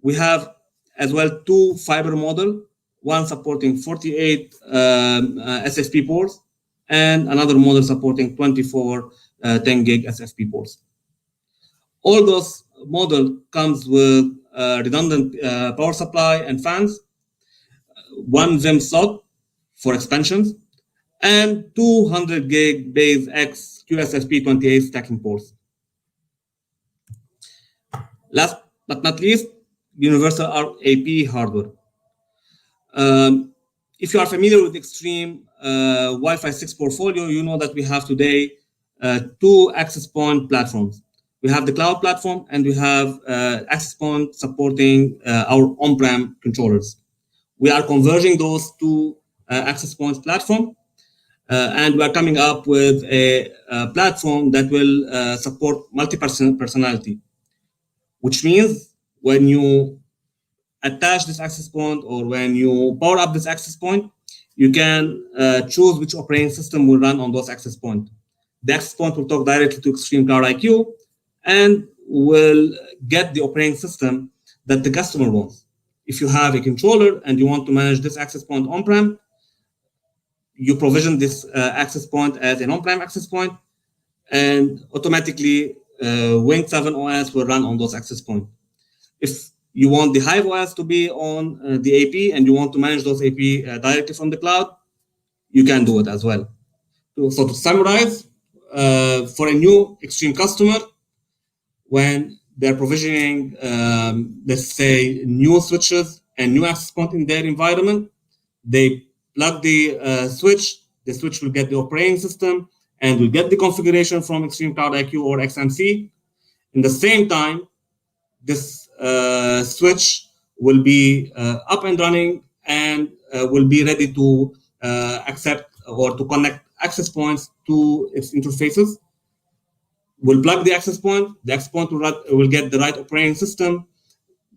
We have as well 2 fiber model, one supporting 48 SFP ports and another model supporting 24 10 gig SFP ports. All those model comes with redundant power supply and fans, 1 VIM slot for expansions, and 200 gig base X QSFP28 stacking ports. Last but not least, universal AP hardware. If you are familiar with Extreme Wi-Fi 6 portfolio, you know that we have today 2 access point platforms. We have the cloud platform and we have access point supporting our on-prem controllers. We are converging those 2 access points platform and we are coming up with a platform that will support multi-personality, which means when you attach this access point or when you power up this access point, you can choose which operating system will run on those access points. The access point will talk directly to Extreme Cloud IQ and will get the operating system that the customer wants. If you have a controller and you want to manage this access point on-prem, you provision this access point as an on-prem access point, and automatically Wing 7 OS will run on those access points. If you want the Hive OS to be on the AP and you want to manage those AP directly from the cloud, you can do it as well. So to summarize, for a new Extreme customer, when they're provisioning, let's say, new switches and new access point in their environment, they plug the switch will get the operating system and will get the configuration from Extreme Cloud IQ or XMC. In the same time, this switch will be up and running and will be ready to accept or to connect access points to its interfaces. We'll plug the access point will get the right operating system,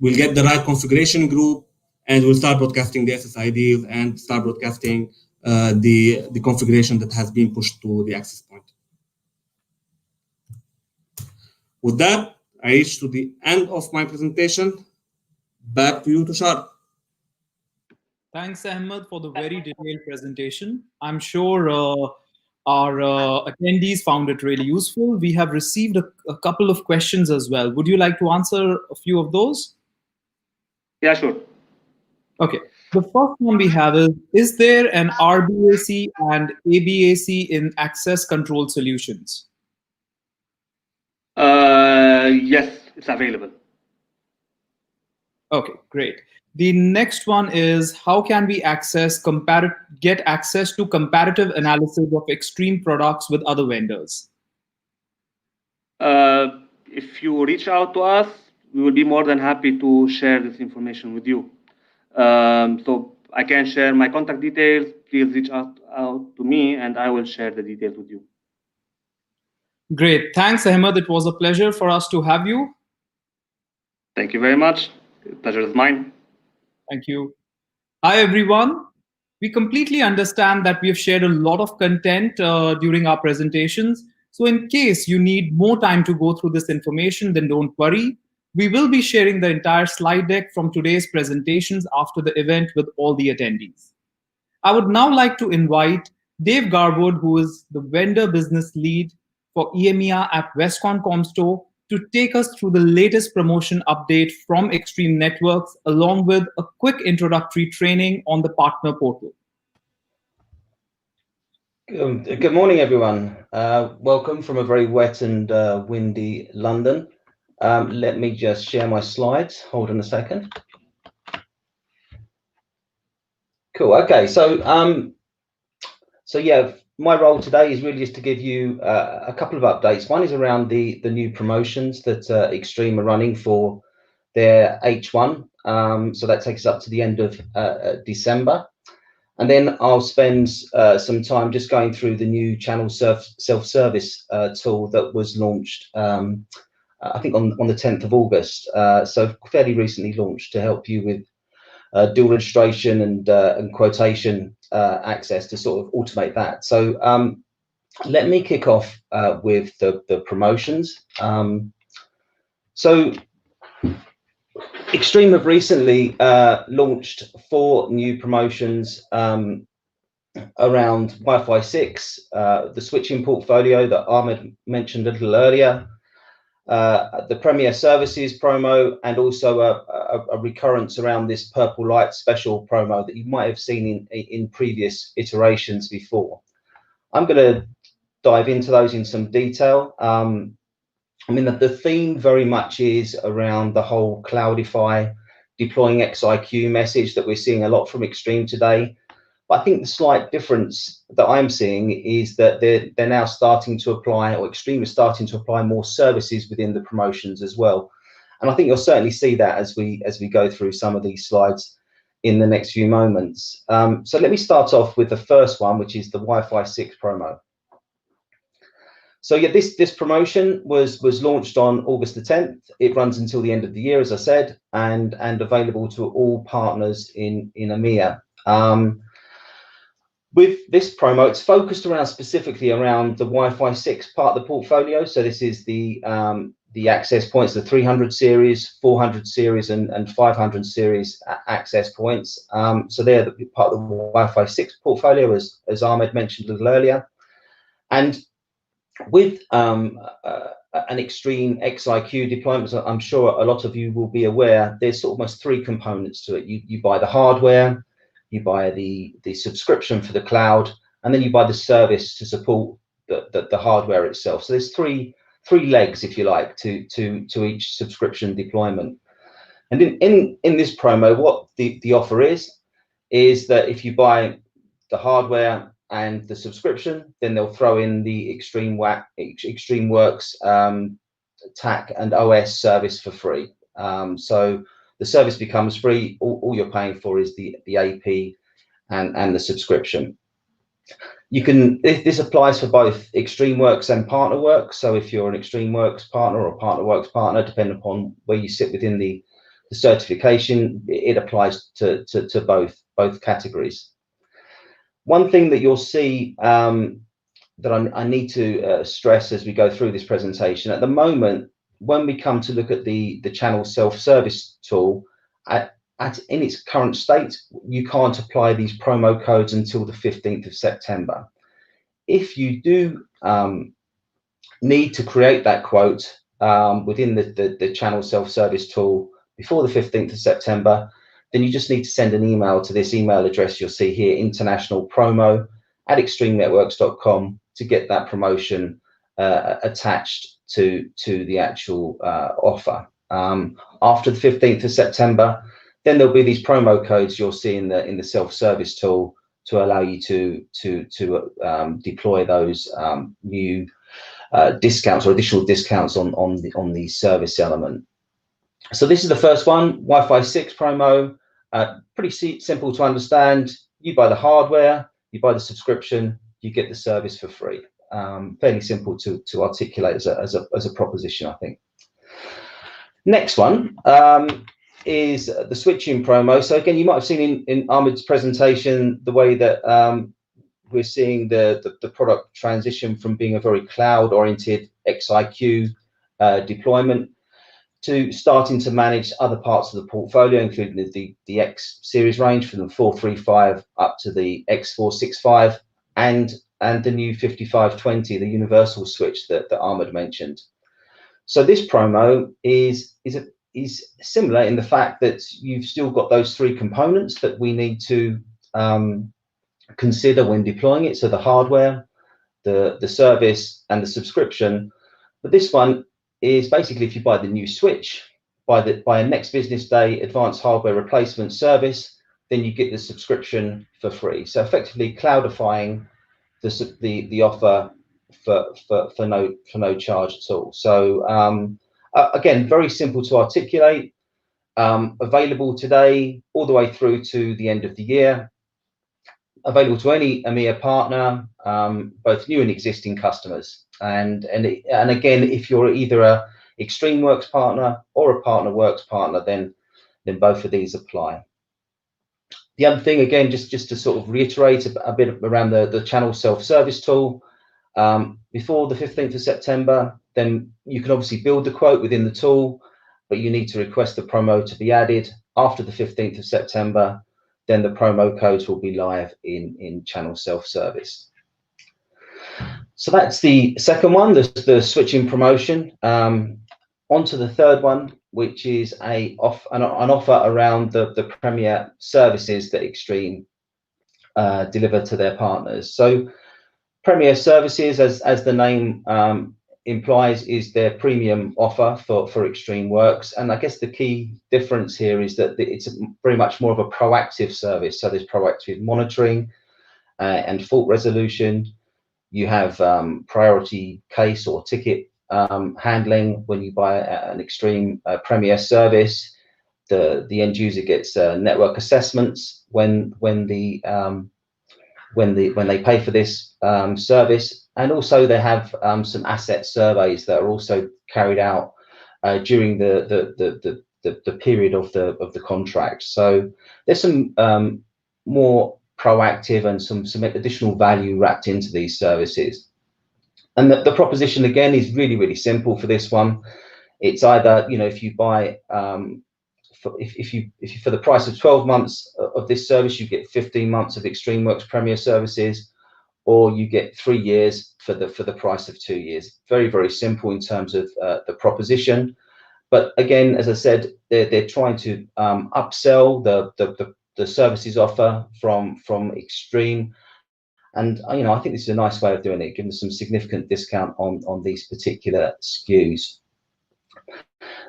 we'll get the right configuration group, and we'll start broadcasting the SSIDs and start broadcasting the configuration that has been pushed to the access point. With that, I reach to the end of my presentation. Back to you, Tushar. Thanks, Ahmed, for the very detailed presentation. I'm sure our attendees found it really useful. We have received a couple of questions as well. Would you like to answer a few of those? Yeah, sure. Okay. The first one we have is there an RBAC and ABAC in access control solutions? Yes, it's available. Okay, great. The next one is how can we get access to comparative analysis of Extreme products with other vendors? If you reach out to us, we will be more than happy to share this information with you. So I can share my contact details. Please reach out to me and I will share the details with you. Great. Thanks, Ahmed. It was a pleasure for us to have you. Thank you very much. The pleasure is mine. Thank you. Hi, everyone. We completely understand that we have shared a lot of content during our presentations. So in case you need more time to go through this information, then don't worry. We will be sharing the entire slide deck from today's presentations after the event with all the attendees. I would now like to invite Dave Garwood, who is the vendor business lead for EMEA at Westcon Comsto, to take us through the latest promotion update from Extreme Networks, along with a quick introductory training on the partner portal. Good morning, everyone. Welcome from a very wet and windy London. Let me just share my slides. Hold on a second. Cool. Okay. So yeah, my role today is really just to give you a couple of updates. One is around the new promotions that Extreme are running for their H1. So that takes us up to the end of December. And then I'll spend some time just going through the new channel self-service tool that was launched, I think on the 10th of August. So fairly recently launched to help you with dual registration and quotation access to sort of automate that. So let me kick off with the promotions. So Extreme have recently launched 4 new promotions around Wi-Fi 6, the switching portfolio that Ahmed mentioned a little earlier, the Premier Services promo, and also a recurrence around this Purple Light special promo that you might have seen in previous iterations before. I'm going to dive into those in some detail. I mean, the theme very much is around the whole cloudify, deploying XIQ message that we're seeing a lot from Extreme today. But I think the slight difference that I'm seeing is that they're now starting to apply, or Extreme is starting to apply more services within the promotions as well. And I think you'll certainly see that as we go through some of these slides in the next few moments. So let me start off with the first one, which is the Wi-Fi 6 promo. So yeah, this promotion was launched on August the 10th. It runs until the end of the year, as I said, and available to all partners in EMEA. With this promo, it's focused specifically around the Wi-Fi 6 part of the portfolio. So this is the access points, the 300 series, 400 series, and 500 series access points. So they're part of the Wi-Fi 6 portfolio, as Ahmed mentioned a little earlier. And with an Extreme XIQ deployment, I'm sure a lot of you will be aware, there's almost 3 components to it. You buy the hardware, you buy the subscription for the cloud, and then you buy the service to support the hardware itself. So there's three legs, if you like, to each subscription deployment. And in this promo, what the offer is is that if you buy the hardware and the subscription, then they'll throw in the XtremeWorks TAC and OS service for free. So the service becomes free. All you're paying for is the AP and the subscription. You can, this applies for both XtremeWorks and PartnerWorks. So if you're an XtremeWorks partner or PartnerWorks partner, depending upon where you sit within the certification, it applies to both categories. One thing that you'll see that I need to stress as we go through this presentation, at the moment, when we come to look at the channel self-service tool, in its current state, you can't apply these promo codes until the 15th of September. If you do need to create that quote within the channel self-service tool before the 15th of September, then you just need to send an email to this email address you'll see here, internationalpromo@extremenetworks.com, to get that promotion attached to the actual offer. After the 15th of September, then there'll be these promo codes you'll see in the self-service tool to allow you to deploy those new discounts or additional discounts on the service element. So this is the first one, Wi-Fi 6 promo. Pretty simple to understand. You buy the hardware, you buy the subscription, you get the service for free. Fairly simple to articulate as a proposition, I think. Next one is the switching promo. So again, you might have seen in Ahmed's presentation the way that we're seeing the product transition from being a very cloud-oriented XIQ deployment to starting to manage other parts of the portfolio, including the X series range from the 435 up to the X465 and the new 5520, the universal switch that Ahmed mentioned. So this promo is similar in the fact that you've still got those three components that we need to consider when deploying it. So the hardware, the service, and the subscription. But this one is basically, if you buy the new switch, by a next business day advanced hardware replacement service, then you get the subscription for free. So effectively cloudifying the offer for no charge at all. So again, very simple to articulate, available today all the way through to the end of the year, available to any EMEA partner, both new and existing customers. And again, if you're either a XtremeWorks partner or a PartnerWorks partner, then both of these apply. The other thing, again, just to sort of reiterate a bit around the channel self-service tool, before the 15th of September, then you can obviously build the quote within the tool, but you need to request the promo to be added. After the 15th of September, then the promo codes will be live in channel self-service. So that's the second one, the switching promotion. On to the third one, which is an offer around the premier services that Extreme deliver to their partners. So premier services, as the name implies, is their premium offer for XtremeWorks. And I guess the key difference here is that it's very much more of a proactive service. So there's proactive monitoring and fault resolution. You have priority case or ticket handling when you buy an Extreme Premier service. The end user gets network assessments when they pay for this service, and also they have some asset surveys that are also carried out during the period of the contract. So there's some more proactive and some additional value wrapped into these services. And the proposition again is really simple for this one. It's either, if you buy if you for the price of 12 months of this service, you get 15 months of XtremeWorks Premier services, or you get 3 years for the price of 2 years. Very simple in terms of the proposition. But again, as I said, they're trying to upsell the services offer from Extreme, and I think this is a nice way of doing it, giving some significant discount on these particular SKUs.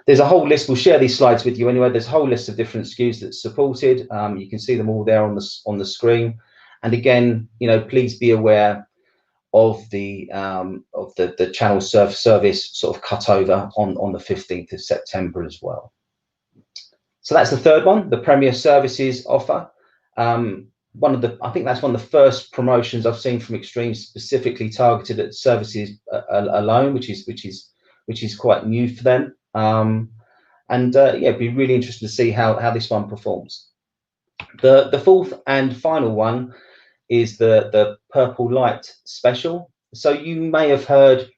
There's a whole list. We'll share these slides with you anyway. There's a whole list of different SKUs that's supported. You can see them all there on the screen. And again, please be aware of the channel service sort of cutover on the 15th of September as well. So that's the third one, the Premier Services offer. I think that's one of the first promotions I've seen from Extreme specifically targeted at services alone, which is quite new for them. Yeah, it'd be really interesting to see how this one performs. The fourth and final one is the Purple Light Special. So you may have heard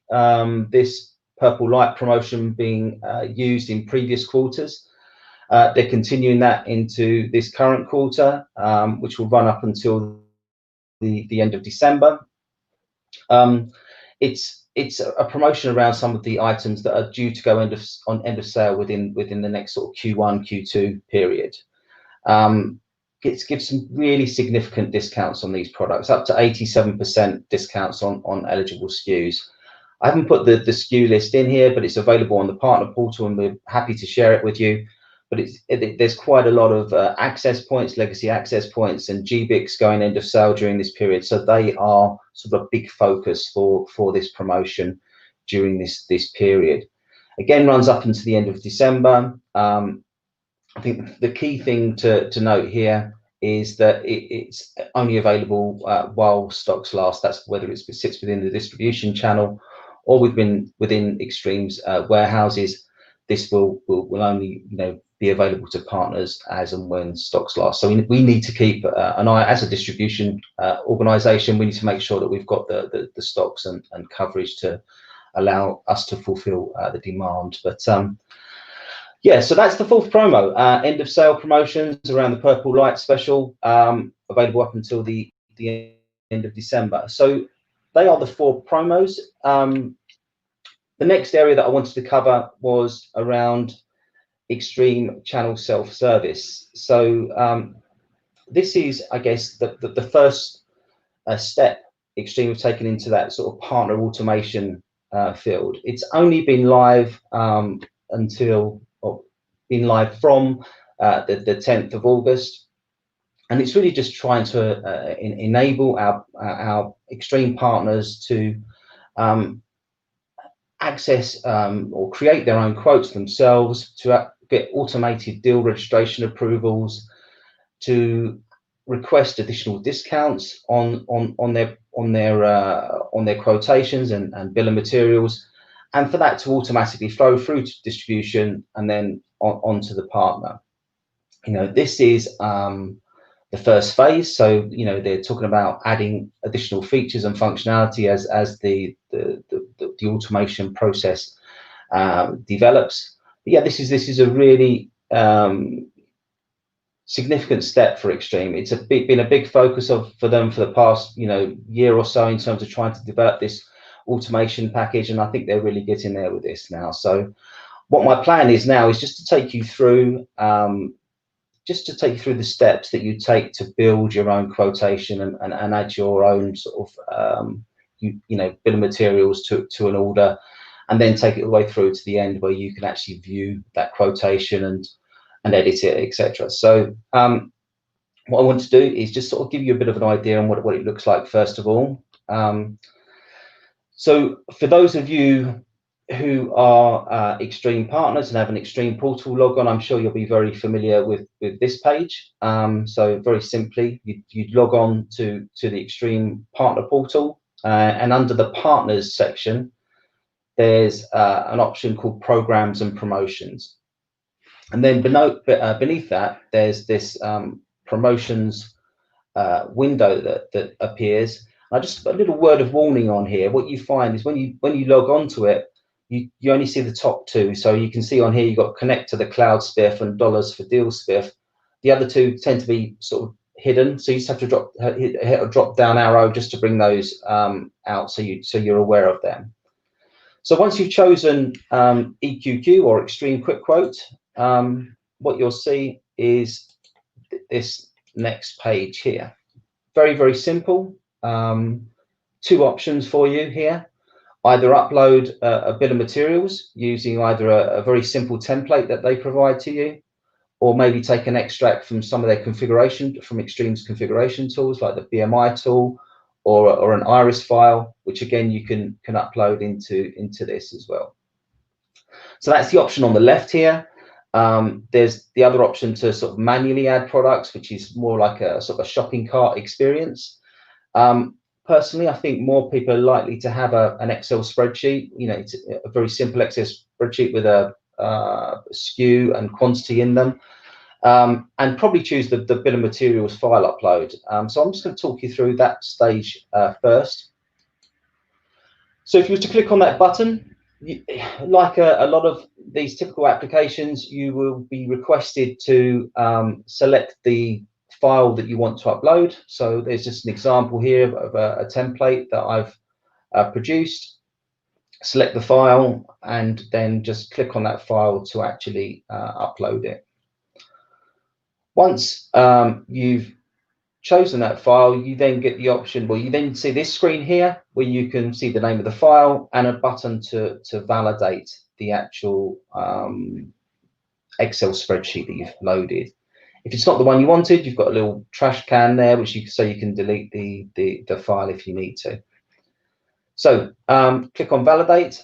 this Purple Light promotion being used in previous quarters. They're continuing that into this current quarter, which will run up until the end of December. It's a promotion around some of the items that are due to go end of sale within the next sort of Q1, Q2 period. It gives some really significant discounts on these products, up to 87% discounts on eligible SKUs. I haven't put the SKU list in here, but it's available on the partner portal, and we're happy to share it with you. But there's quite a lot of access points, legacy access points, and GBICs going end of sale during this period. So they are sort of a big focus for this promotion during this period. Again, runs up into the end of December. I think the key thing to note here is that it's only available while stocks last. That's whether it sits within the distribution channel or within Extreme's warehouses. This will only be available to partners as and when stocks last. So we need to keep an eye, as a distribution organisation. We need to make sure that we've got the stocks and coverage to allow us to fulfil the demand. But yeah, so that's the fourth promo. End of sale promotions around the Purple Light Special, available up until the end of December. So they are the four promos. The next area that I wanted to cover was around Extreme channel self-service. So this is, I guess, the first step Extreme have taken into that sort of partner automation field. It's only been live from the 10th of August, and it's really just trying to enable our Extreme partners to access or create their own quotes themselves, to get automated deal registration approvals, to request additional discounts on their quotations and bill of materials, and for that to automatically flow through to distribution and then onto the partner. This is the first phase. So they're talking about adding additional features and functionality as the automation process develops. But yeah, this is a really significant step for Extreme. It's been a big focus for them for the past year or so in terms of trying to develop this automation package, and I think they're really getting there with this now. So what my plan is now is just to take you through the steps that you take to build your own quotation and add your own sort of bill of materials to an order, and then take it all the way through to the end where you can actually view that quotation and edit it, etc. So what I want to do is just sort of give you a bit of an idea on what it looks like first of all. So for those of you who are Extreme partners and have an Extreme portal logon, I'm sure you'll be very familiar with this page. So very simply, you'd log on to the Extreme partner portal, and under the partners section, there's an option called programs and promotions. And then beneath that, there's this promotions window that appears. Just a little word of warning on here. What you find is when you log on to it, you only see the top two. So you can see on here you've got connect to the cloud spiff and dollars for deal spiff. The other two tend to be sort of hidden, so you just have to hit a drop down arrow just to bring those out so you're aware of them. So once you've chosen EQQ or Extreme Quick Quote, what you'll see is this next page here. Very, very simple. Two options for you here. either upload a bill of materials using either a very simple template that they provide to you, or maybe take an extract from some of their configuration, from Extreme's configuration tools like the BMI tool, or an iris file, which again you can upload into this as well. So that's the option on the left here. There's the other option to sort of manually add products, which is more like a sort of a shopping cart experience. Personally, I think more people are likely to have an Excel spreadsheet. You know, it's a very simple Excel spreadsheet with a SKU and quantity in them, and probably choose the bill of materials file upload. So I'm just going to talk you through that stage first. So if you were to click on that button, like a lot of these typical applications, you will be requested to select the file that you want to upload. So there's just an example here of a template that I've produced. Select the file and then just click on that file to actually upload it. Once you've chosen that file, you then get the option, well, you then see this screen here where you can see the name of the file and a button to validate the actual Excel spreadsheet that you've loaded. If it's not the one you wanted, you've got a little trash can there, which you can delete the file if you need to. So click on validate,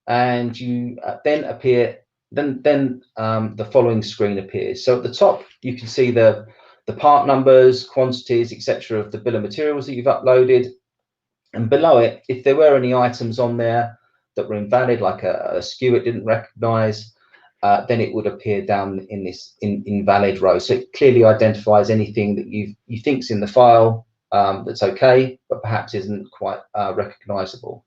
and you then appear. Then the following screen appears. So at the top, you can see the part numbers, quantities, etc. of the bill of materials that you've uploaded, and below it, if there were any items on there that were invalid, like a SKU it didn't recognize, then it would appear down in this invalid row. So it clearly identifies anything that you think's in the file that's okay, but perhaps isn't quite recognizable.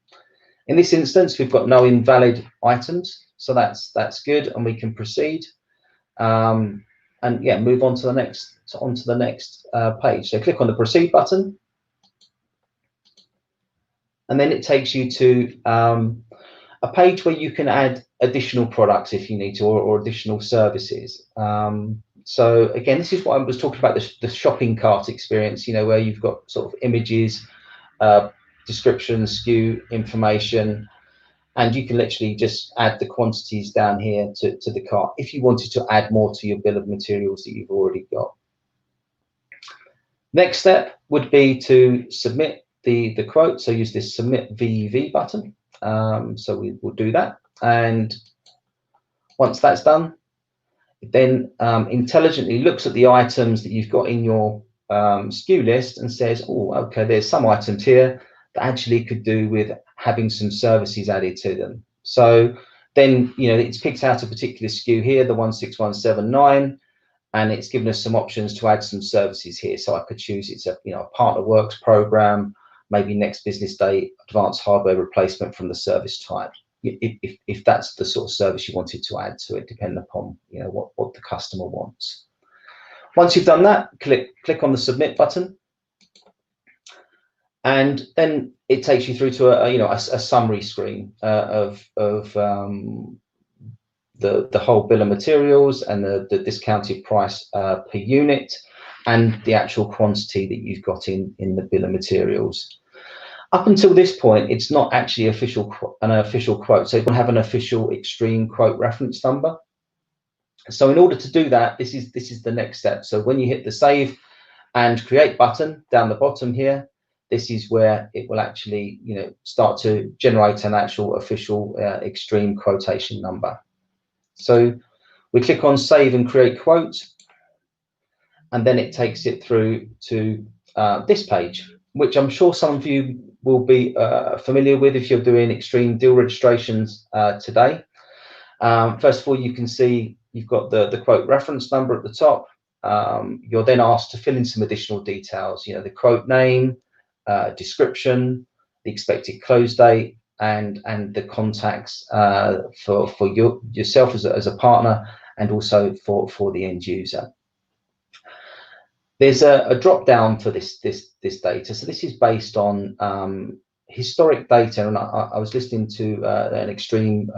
In this instance, we've got no invalid items, so that's good, and we can proceed. And yeah, move on to the next page. So click on the proceed button, and then it takes you to a page where you can add additional products if you need to, or additional services. So again, this is what I was talking about, the shopping cart experience, you know, where you've got sort of images, descriptions, SKU information, and you can literally just add the quantities down here to the cart if you wanted to add more to your bill of materials that you've already got. Next step would be to submit the quote. So use this submit VEV button. So we will do that. And once that's done, it then intelligently looks at the items that you've got in your SKU list and says, oh, okay, there's some items here that actually could do with having some services added to them. So then, you know, it's picked out a particular SKU here, the 16179, and it's given us some options to add some services here. So I could choose it's a partner works program, maybe next business day, advanced hardware replacement from the service type. If that's the sort of service you wanted to add to it, depending upon what the customer wants. Once you've done that, click on the submit button, and then it takes you through to a summary screen of the whole bill of materials and the discounted price per unit and the actual quantity that you've got in the bill of materials. Up until this point, it's not actually an official quote, so it will have an official Extreme quote reference number. So in order to do that, this is the next step. So when you hit the save and create button down the bottom here, this is where it will actually start to generate an actual official Extreme quotation number. So we click on save and create quote, and then it takes it through to this page, which I'm sure some of you will be familiar with if you're doing Extreme deal registrations today. First of all, you can see you've got the quote reference number at the top. You're then asked to fill in some additional details, the quote name, description, the expected close date, and the contacts for yourself as a partner, and also for the end user. There's a drop down for this data. So this is based on historic data, and I was listening to an Extreme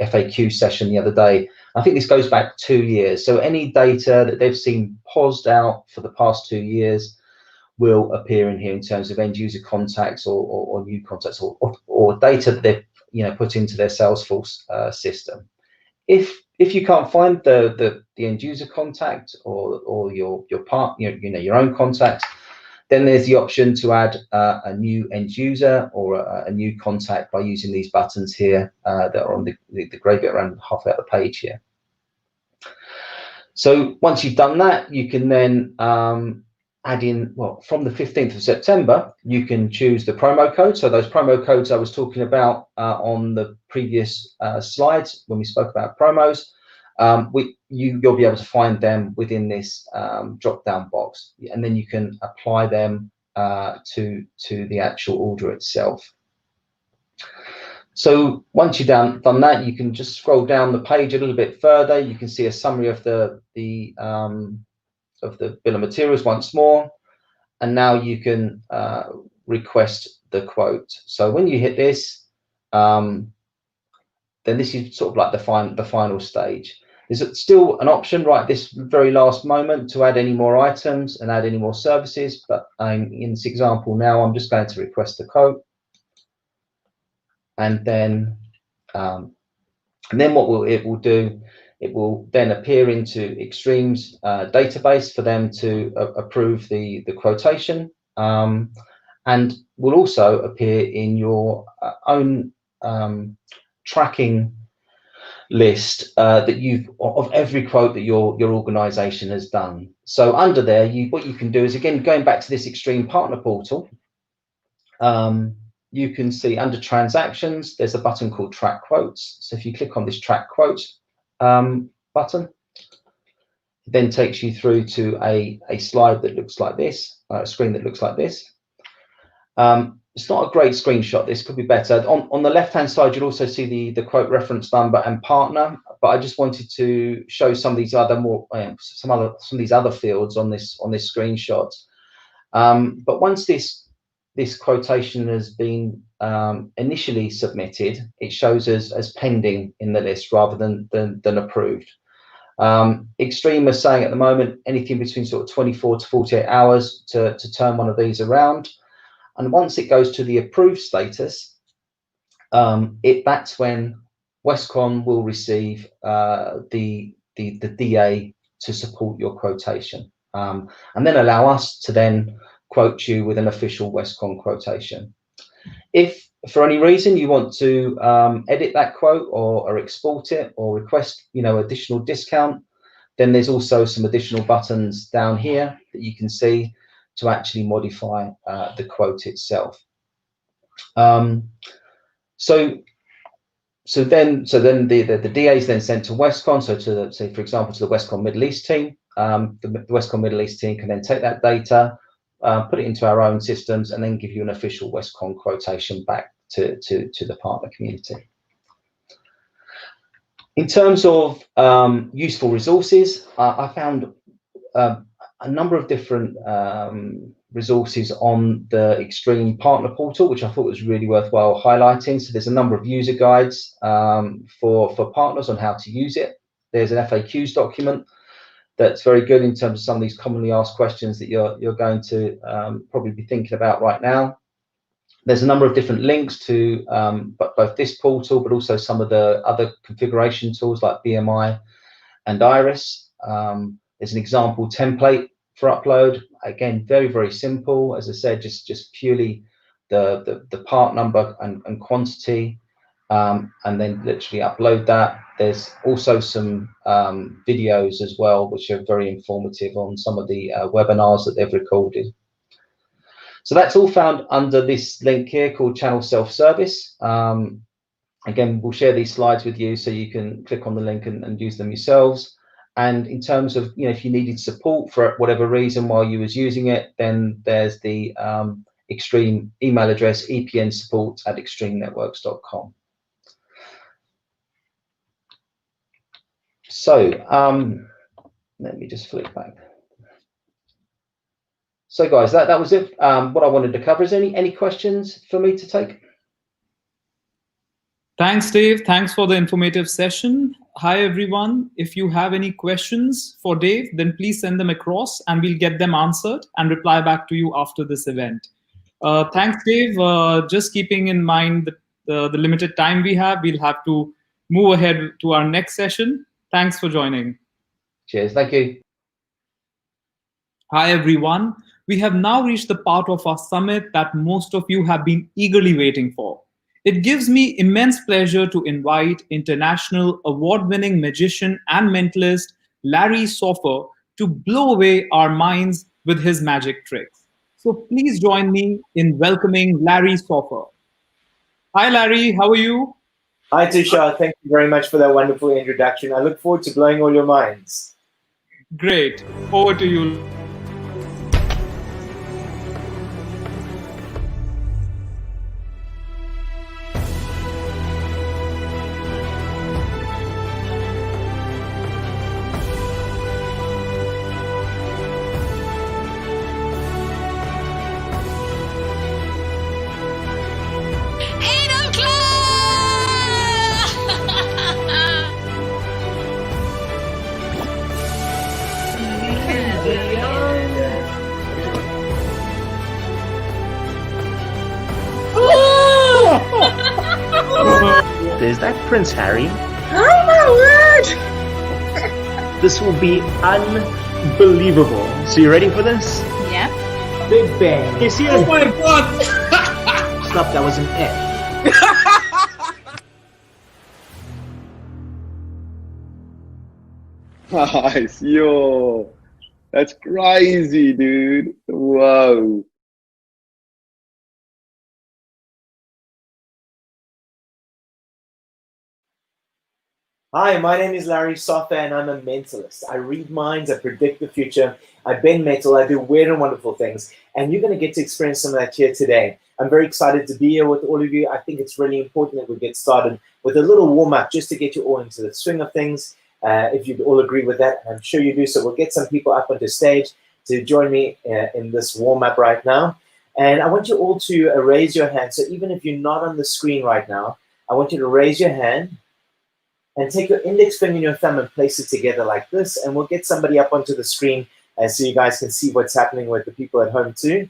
FAQ session the other day. I think this goes back 2 years. So any data that they've seen paused out for the past 2 years will appear in here in terms of end user contacts or new contacts or data that they've put into their Salesforce system. If you can't find the end user contact or your your own contact, then there's the option to add a new end user or a new contact by using these buttons here that are on the grey bit around halfway up the page here. So once you've done that, you can then add in, well, from the 15th of September, you can choose the promo code. So those promo codes I was talking about on the previous slides when we spoke about promos, you'll be able to find them within this drop-down box, and then you can apply them to the actual order itself. So once you've done that, you can just scroll down the page a little bit further. You can see a summary of the bill of materials once more, and now you can request the quote. So when you hit this, then this is sort of like the final stage. There's still an option right this very last moment to add any more items and add any more services, but in this example now, I'm just going to request the quote, and then what it will do, it will then appear into Extreme's database for them to approve the quotation, and will also appear in your own tracking list that of every quote that your organization has done. So under there, what you can do is, again, going back to this Extreme Partner Portal, you can see under transactions, there's a button called Track Quotes. So if you click on this Track Quotes button, it then takes you through to a slide that looks like this, a screen that looks like this. It's not a great screenshot. This could be better. On the left-hand side, you'll also see the quote reference number and partner. But I just wanted to show some of these other some of these other fields on this screenshot. But once this quotation has been initially submitted, it shows as pending in the list rather than approved. Extreme is saying at the moment anything between sort of 24 to 48 hours to turn one of these around. And once it goes to the approved status, that's when Westcon will receive the DA to support your quotation, and then allow us to then quote you with an official Westcon quotation. If for any reason you want to edit that quote or export it or request additional discount, then there's also some additional buttons down here that you can see to actually modify the quote itself. So then the DA is then sent to Westcon. So to say, for example, to the Westcon Middle East team. The Westcon Middle East team can then take that data, put it into our own systems, and then give you an official Westcon quotation back to the partner community. In terms of useful resources, I found a number of different resources on the Extreme Partner Portal, which I thought was really worthwhile highlighting. So there's a number of user guides for partners on how to use it. There's an FAQs document that's very good in terms of some of these commonly asked questions that you're going to probably be thinking about right now. There's a number of different links to both this portal, but also some of the other configuration tools like BMI and Iris. There's an example template for upload. Again, very, very simple. As I said, just purely the part number and quantity, and then literally upload that. There's also some videos as well, which are very informative on some of the webinars that they've recorded. So that's all found under this link here called Channel Self-Service. Again, we'll share these slides with you so you can click on the link and use them yourselves. And in terms of, if you needed support for whatever reason while you was using it, then there's the Extreme email address, epnsupport@extremenetworks.com. So let me just flip back. So guys, that was it. What I wanted to cover. Is any questions for me to take? Thanks, Dave. Thanks for the informative session. Hi, everyone. If you have any questions for Dave, then please send them across and we'll get them answered and reply back to you after this event. Thanks, Dave. Just keeping in mind the limited time we have, we'll have to move ahead to our next session. Thanks for joining. Cheers. Thank you. Hi, everyone. We have now reached the part of our summit that most of you have been eagerly waiting for. It gives me immense pleasure to invite international award-winning magician and mentalist Larry Soffer to blow away our minds with his magic tricks. So please join me in welcoming Larry Soffer. Hi, Larry. How are you? Hi, Tushar. Thank you very much for that wonderful introduction. I look forward to blowing all your minds. Great. Over to you. Is that Prince Harry? Oh my word! This will be unbelievable. So you ready for this? Yeah. Big Bang. You see Oh my God! Stop, that was an F. Nice, yo, that's crazy, dude. Whoa. Hi, my name is Larry Soffer and I'm a mentalist. I read minds, I predict the future, I bend metal, I do weird and wonderful things, and you're going to get to experience some of that here today. I'm very excited to be here with all of you. I think it's really important that we get started with a little warm-up just to get you all into the swing of things, if you'd all agree with that. I'm sure you do, so we'll get some people up onto stage to join me in this warm-up right now. And I want you all to raise your hand. So even if you're not on the screen right now, I want you to raise your hand and take your index finger and your thumb and place it together like this, and we'll get somebody up onto the screen so you guys can see what's happening with the people at home too.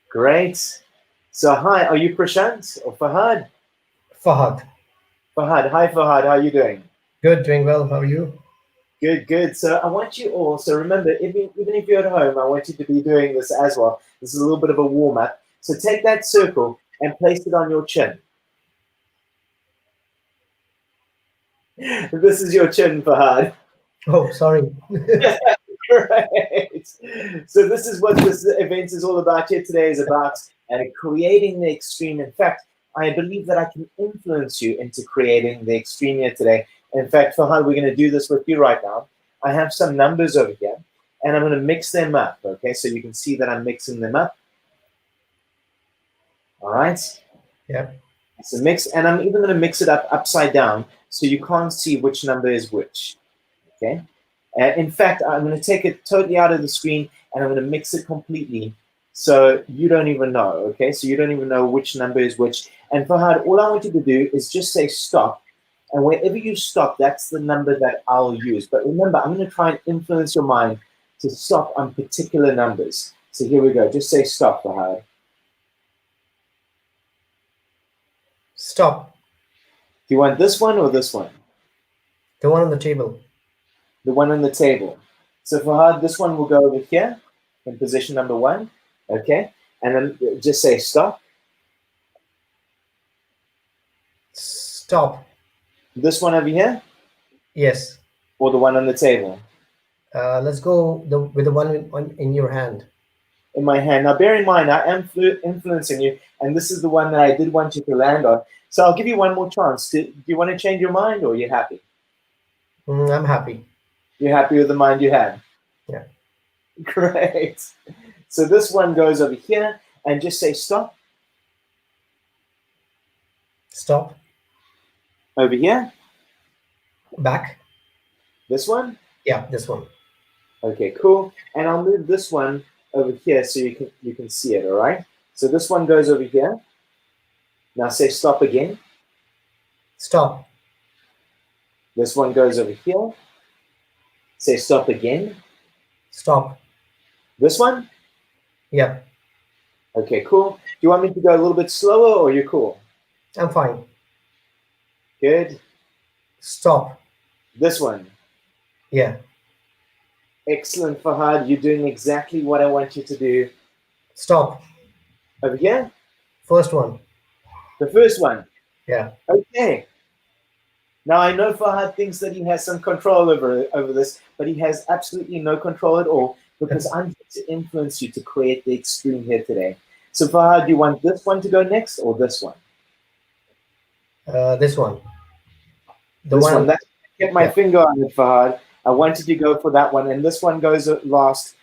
Great. So hi, are you Prashant or Fahad? Fahad. Fahad, hi Fahad, how are you doing? Good, doing well, how are you? Good, good. So I want you all, so remember, even if you're at home, I want you to be doing this as well. This is a little bit of a warm-up. So take that circle and place it on your chin. This is your chin, Fahad. Oh, sorry. Great. So this is what this event is all about here today, is about creating the extreme. In fact, I believe that I can influence you into creating the extreme here today. In fact, Fahad, we're going to do this with you right now. I have some numbers over here, and I'm going to mix them up, okay? So you can see that I'm mixing them up. All right? Yeah. It's a mix, and I'm even going to mix it up upside down so you can't see which number is which, okay? In fact, I'm going to take it totally out of the screen, and I'm going to mix it completely so you don't even know, okay? So you don't even know which number is which. And Fahad, all I want you to do is just say stop, and wherever you stop, that's the number that I'll use. But remember, I'm going to try and influence your mind to stop on particular numbers. So here we go. Just say stop, Fahad. Stop. Do you want this one or this one? The one on the table. The one on the table. So Fahad, this one will go over here in position number 1, okay? And then just say stop. Stop. This one over here? Yes. Or the one on the table? Let's go with the one in your hand. In my hand. Now bear in mind, I am influencing you, and this is the one that I did want you to land on. So I'll give you one more chance. Do you want to change your mind, or are you happy? I'm happy. You're happy with the mind you had? Yeah. Great. So this one goes over here, and just say stop. Stop. Over here? Back. This one? Yeah, this one. Okay, cool. And I'll move this one over here so you can see it, all right? So this one goes over here. Now say stop again. Stop. This one goes over here. Say stop again. Stop. This one? Yeah. Okay, cool. Do you want me to go a little bit slower or you're cool? I'm fine. Good. Stop. This one? Yeah. Excellent, Fahad. You're doing exactly what I want you to do. Stop. Over here? First one. The first one? Yeah. Okay. Now, I know Fahad thinks that he has some control over this, but he has absolutely no control at all because I'm here to influence you to create the extreme here today. So, Fahad, do you want this one to go next or this one? This one. This one. That's get my finger on it, Fahad. I wanted to go for that one, and this one goes last,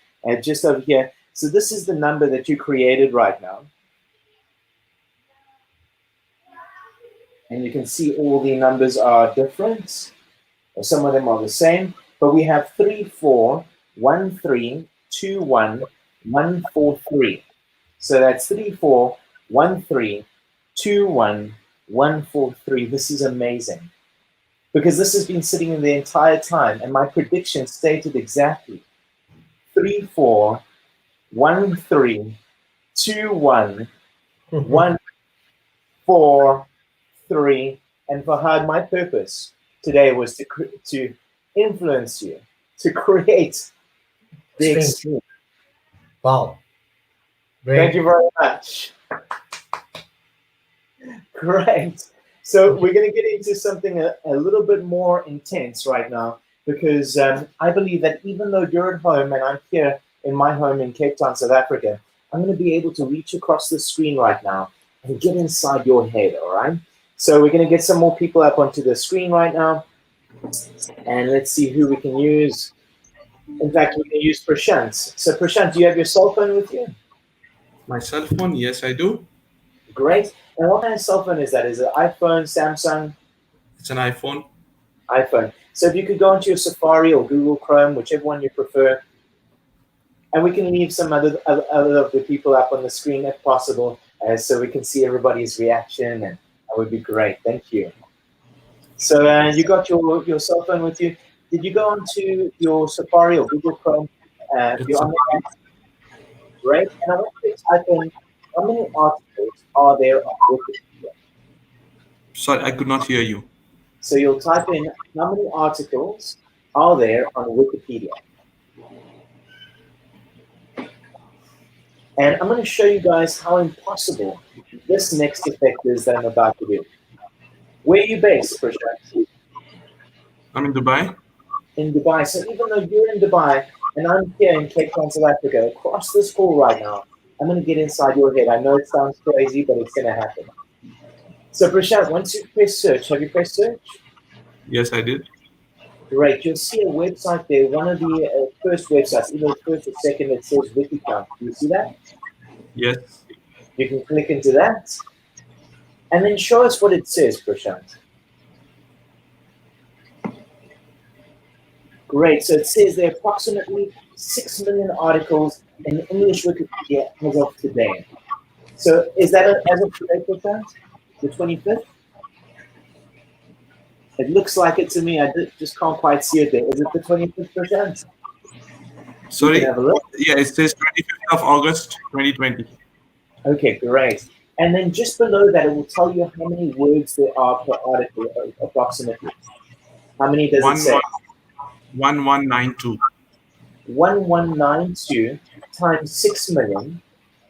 just over here. So this is the number that you created right now. And you can see all the numbers are different, or some of them are the same. But we have 3, 4, 1, 3, 2, 1, 1, 4, 3. So that's 3, 4, 1, 3, 2, 1, 1, 4, 3. This is amazing. Because this has been sitting in the entire time, and my prediction stated exactly 3, 4, 1, 3, 2, 1, 1, 4, 3. And Fahad, my purpose today was to influence you, to create the extreme. Wow. Great. Thank you very much. Great. So we're going to get into something a little bit more intense right now, because I believe that even though you're at home and I'm here in my home in Cape Town, South Africa, I'm going to be able to reach across the screen right now and get inside your head, all right? So we're going to get some more people up onto the screen right now, and let's see who we can use. In fact, we can use Prashant. So Prashant, do you have your cell phone with you? My cell phone? Yes, I do. Great. And what kind of cell phone is that? Is it iPhone, Samsung? It's an iPhone. iPhone. So if you could go into your Safari or Google Chrome, whichever one you prefer, and we can leave some other of the people up on the screen if possible, so we can see everybody's reaction, and that would be great. Thank you. So you got your cell phone with you. Did you go onto your Safari or Google Chrome? You're on the app. Great. And I want you to type in how many articles are there on Wikipedia. Sorry, I could not hear you. So you'll type in how many articles are there on Wikipedia. And I'm going to show you guys how impossible this next effect is that I'm about to do. Where are you based, Prashant? I'm in Dubai. In Dubai. So even though you're in Dubai and I'm here in Cape Town, South Africa, across this call right now, I'm going to get inside your head. I know it sounds crazy, but it's going to happen. So Prashant, once you press search, have you pressed search? Yes, I did. Great. You'll see a website there, one of the first websites, either the first or second, that says Westcon. Do you see that? Yes. You can click into that. And then show us what it says, Prashant. Great. So it says there are approximately 6 million articles in English Wikipedia as of today. So is that as of today, Prashant? The 25th? It looks like it to me. I just can't quite see it there. Is it the 25th, Prashant? Sorry? Have a look. Yeah, it says 25th of August, 2020. Okay, great. And then just below that, it will tell you how many words there are per article, approximately. How many does it say? 1192. 1192 times 6 million.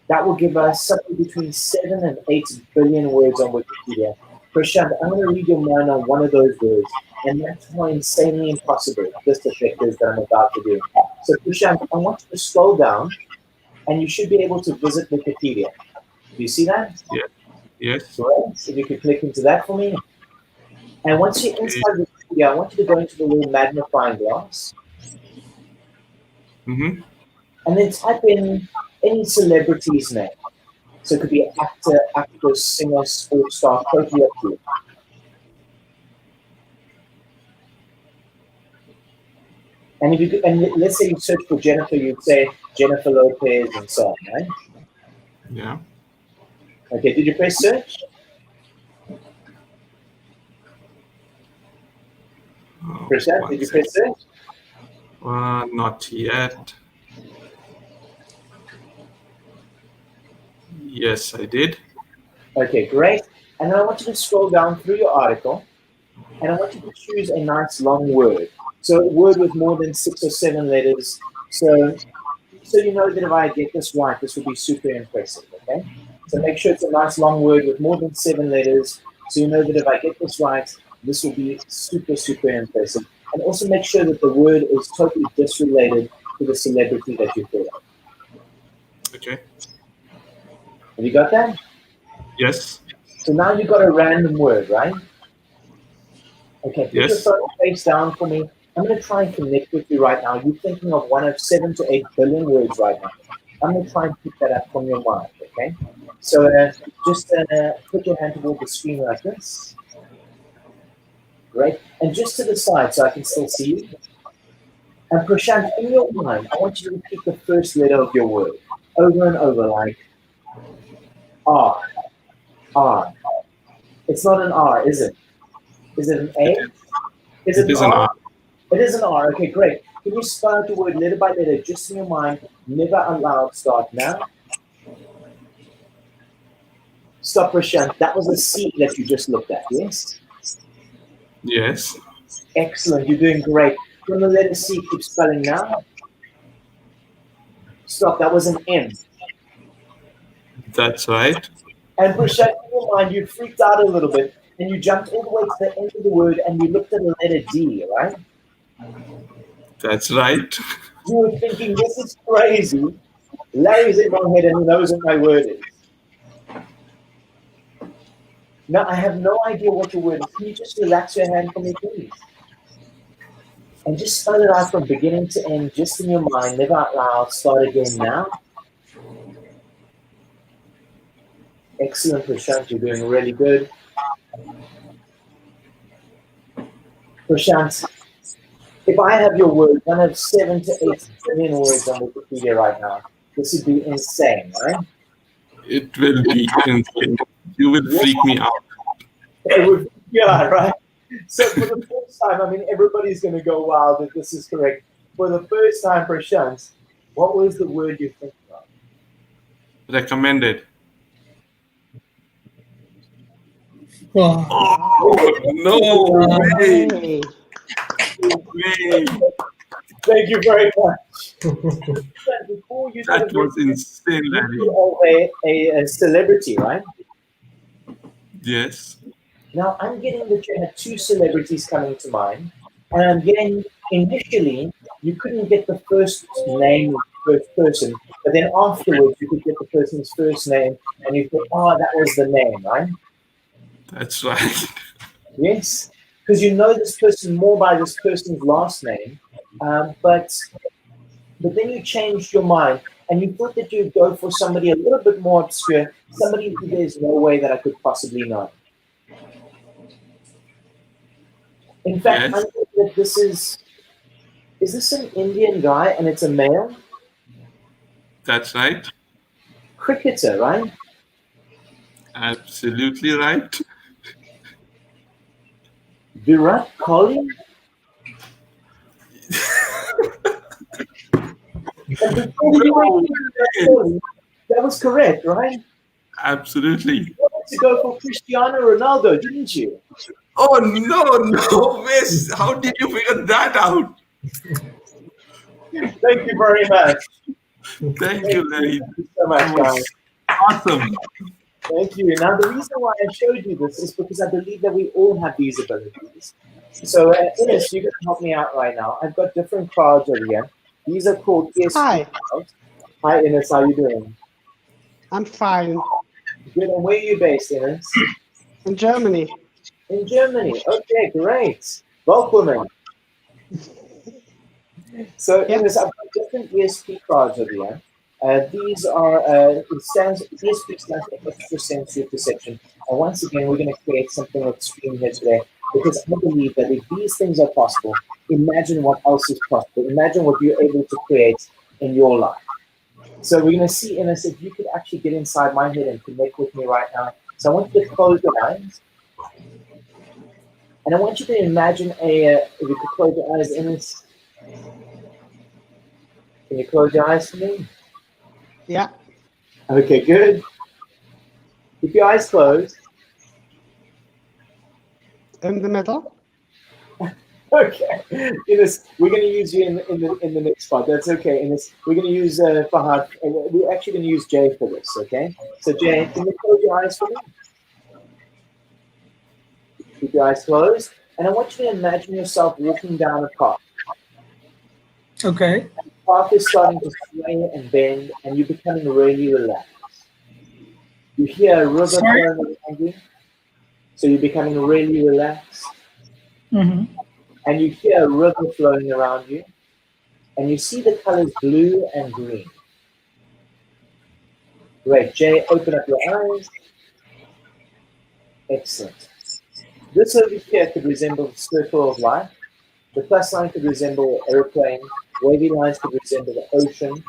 That will give us something between 7 and 8 billion words on Wikipedia. Prashant, I'm going to read your mind on one of those words, and that's how insanely impossible this effect is that I'm about to do. So Prashant, I want you to scroll down, and you should be able to visit Wikipedia. Do you see that? Yeah. Yes. Great. If you could click into that for me. And once you're inside Wikipedia, I want you to go into the little magnifying glass. Mm-hmm. And then type in any celebrity's name. So it could be an actor, actress, singer, sports star, totally up to you. And if you could, and let's say you search for Jennifer, you'd say Jennifer Lopez and so on, right? Yeah. Okay, did you press search? Prashant, did you press it? Not yet. Yes, I did. Okay, great. And then I want you to scroll down through your article, and I want you to choose a nice long word. So a word with more than 6 or 7 letters. So you know that if I get this right, this will be super impressive, okay? So make sure it's a nice long word with more than 7 letters. So you know that if I get this right, this will be super, super impressive. And also make sure that the word is totally disrelated to the celebrity that you thought of. Okay. Have you got that? Yes. So now you've got a random word, right? Okay, put your phone face down for me. I'm going to try and connect with you right now. You're thinking of one of 7 to 8 billion words right now. I'm going to try and pick that up from your mind, okay? So just put your hand toward the screen like this. Great. And just to the side so I can still see you. And Prashant, in your mind, I want you to repeat the first letter of your word over and over, like R, R. It's not an R, is it? Is it an A? Is it an R? It is an R. Okay, great. Can you spell out the word letter by letter, just in your mind, never aloud, start now? Stop, Prashant. That was a C that you just looked at, yes? Yes. Excellent. You're doing great. From the letter C, keep spelling now. Stop. That was an M. That's right. And Prashant, in your mind, you freaked out a little bit, and you jumped all the way to the end of the word, and you looked at the letter D, right? That's right. You were thinking, this is crazy. Larry's in my head, and he knows what my word is. Now, I have no idea what your word is. Can you just relax your hand for me, please? And just spell it out from beginning to end, just in your mind, never out loud. Start again now. Excellent, Prashant. You're doing really good. Prashant, if I have your word, one of 7 to 8 billion words on Wikipedia right now, this would be insane, right? It will be insane. You will freak me out. It would freak you out, right? So for the first time, I mean, everybody's going to go wild if this is correct. For the first time, Prashant, what was the word you thinking of? Recommended. Oh, no way. No way. Thank you very much. Before you that was insane, Larry. You are a celebrity, right? Yes. Now, I'm getting that you had 2 celebrities coming to mind, and I'm getting, initially, you couldn't get the first name of the first person, but then afterwards, you could get the person's first name, and you thought, oh, that was the name, right? That's right. Yes, because you know this person more by this person's last name, but then you changed your mind, and you thought that you'd go for somebody a little bit more obscure, somebody who there's no way that I could possibly know. In fact, I think that this is this an Indian guy and it's a male? That's right. Cricketer, right? Absolutely right. Virat Kohli? That was correct, right? Absolutely. You wanted to go for Cristiano Ronaldo, didn't you? Oh, no way. How did you figure that out? Thank you very much. Thank you, Larry. Thank you so much, guys. Awesome. Thank you. Now, the reason why I showed you this is because I believe that we all have these abilities. So, Ines, you're going to help me out right now. I've got different cards over here. These are called ESP cards. Hi, Ines. How are you doing? I'm fine. Good. And where are you based, Ines? In Germany. In Germany. Okay, great. Welcome. So, Ines, I've got different ESP cards over here. These are, ESP stands for extrasensory perception. And once again, we're going to create something extreme here today because I believe that if these things are possible, imagine what else is possible. Imagine what you're able to create in your life. So we're going to see, Ines, if you could actually get inside my head and connect with me right now. So I want you to close your eyes. And I want you to imagine if you could close your eyes, Ines. Can you close your eyes for me? Yeah. Okay, good. Keep your eyes closed. In the middle. Okay, Ines, we're going to use you in the next part. That's okay, Ines. We're going to use Fahad. We're actually going to use Jay for this. Okay. So Jay, can you close your eyes for me? Keep your eyes closed, and I want you to imagine yourself walking down a path. Okay. The path is starting to sway and bend, and you're becoming really relaxed. You hear a river flowing around you, so you're becoming really relaxed. Mm-hmm. And you hear a river flowing around you, and you see the colors blue and green. Great. Jay, open up your eyes. Excellent. This over here could resemble the circle of life. The plus sign could resemble an airplane. Wavy lines could resemble the ocean.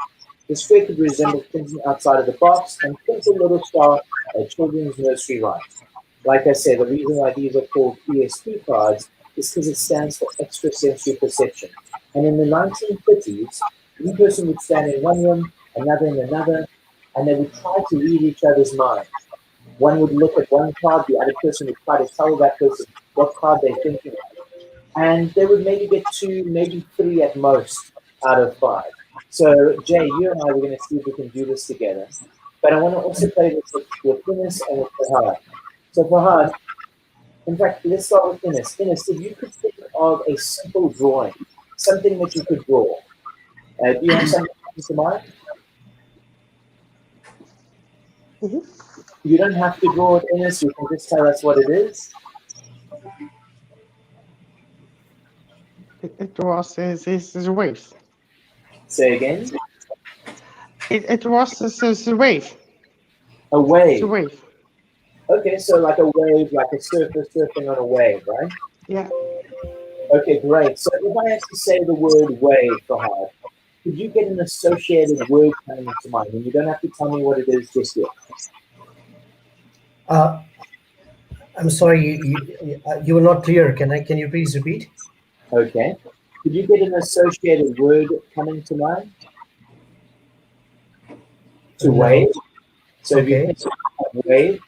The square could resemble thinking outside of the box. And Twinkle Little Star, a children's nursery rhyme. Like I said, the reason why these are called ESP cards is because it stands for extrasensory perception. And in the 1930s, one person would stand in one room, another in another, and they would try to read each other's minds. One would look at one card, the other person would try to tell that person what card they're thinking of. And they would maybe get 2, maybe 3 at most out of 5. So, Jay, you and I, we're going to see if we can do this together. But I want to also play this with Ines and with Fahad. So, Fahad, in fact, let's start with Ines. Ines, if you could think of a simple drawing, something that you could draw, do you have something to mind? You don't have to draw it, Ines. You can just tell us what it is. It was is a wave. Say again. It was a wave. A wave. It's a wave. Okay, so like a wave, like a surfer surfing on a wave, right? Yeah. Okay, great. So if I had to say the word wave, Fahad, could you get an associated word coming to mind? And you don't have to tell me what it is just yet. I'm sorry, you were not clear. Can you please repeat? Okay. Could you get an associated word coming to mind? To wave. So if you think of wave,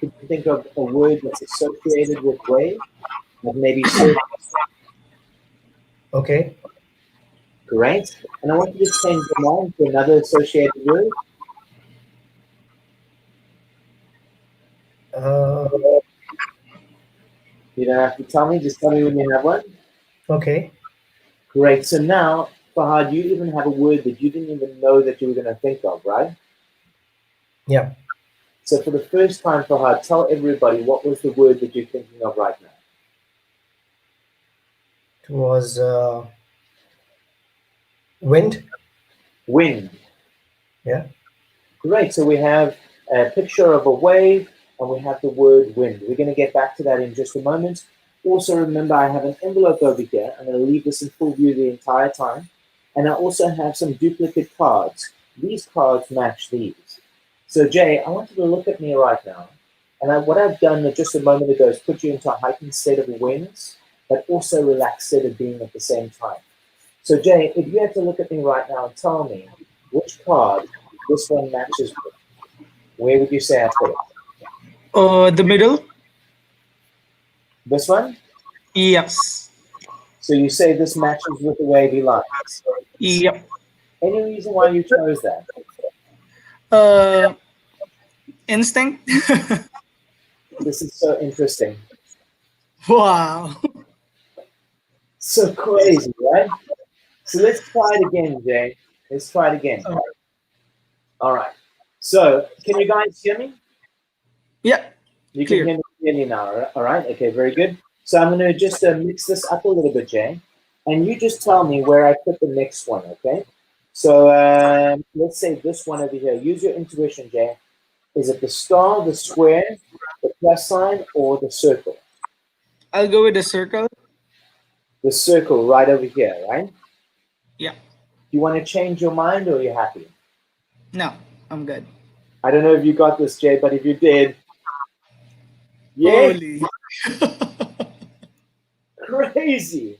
could you think of a word that's associated with wave? Like maybe surf. Okay. Great. And I want you to change your mind to another associated word. You don't have to tell me, just tell me when you have one. Okay. Great. So now, Fahad, you even have a word that you didn't even know that you were going to think of, right? Yeah. So for the first time, Fahad, tell everybody what was the word that you're thinking of right now. It was wind. Wind. Yeah. Great. So we have a picture of a wave, and we have the word wind. We're going to get back to that in just a moment. Also, remember, I have an envelope over here. I'm going to leave this in full view the entire time. And I also have some duplicate cards. These cards match these. So, Jay, I want you to look at me right now. And what I've done just a moment ago is put you into a heightened state of awareness, but also relaxed state of being at the same time. So, Jay, if you had to look at me right now and tell me which card this one matches with, where would you say I put it? The middle. This one? Yes. So you say this matches with the wavy lines? Yep. Any reason why you chose that? Instinct. This is so interesting. Wow. So crazy, right? So let's try it again, Jay. Let's try it again. All right. So can you guys hear me? Yeah. You can hear me clearly now, all right? Okay, very good. So I'm going to just mix this up a little bit, Jay. And you just tell me where I put the next one, okay? So let's say this one over here. Use your intuition, Jay. Is it the star, the square, the plus sign, or the circle? I'll go with the circle. The circle right over here, right? Yeah. You want to change your mind, or are you happy? No, I'm good. I don't know if you got this, Jay, but if you did, yeah. Holy. crazy.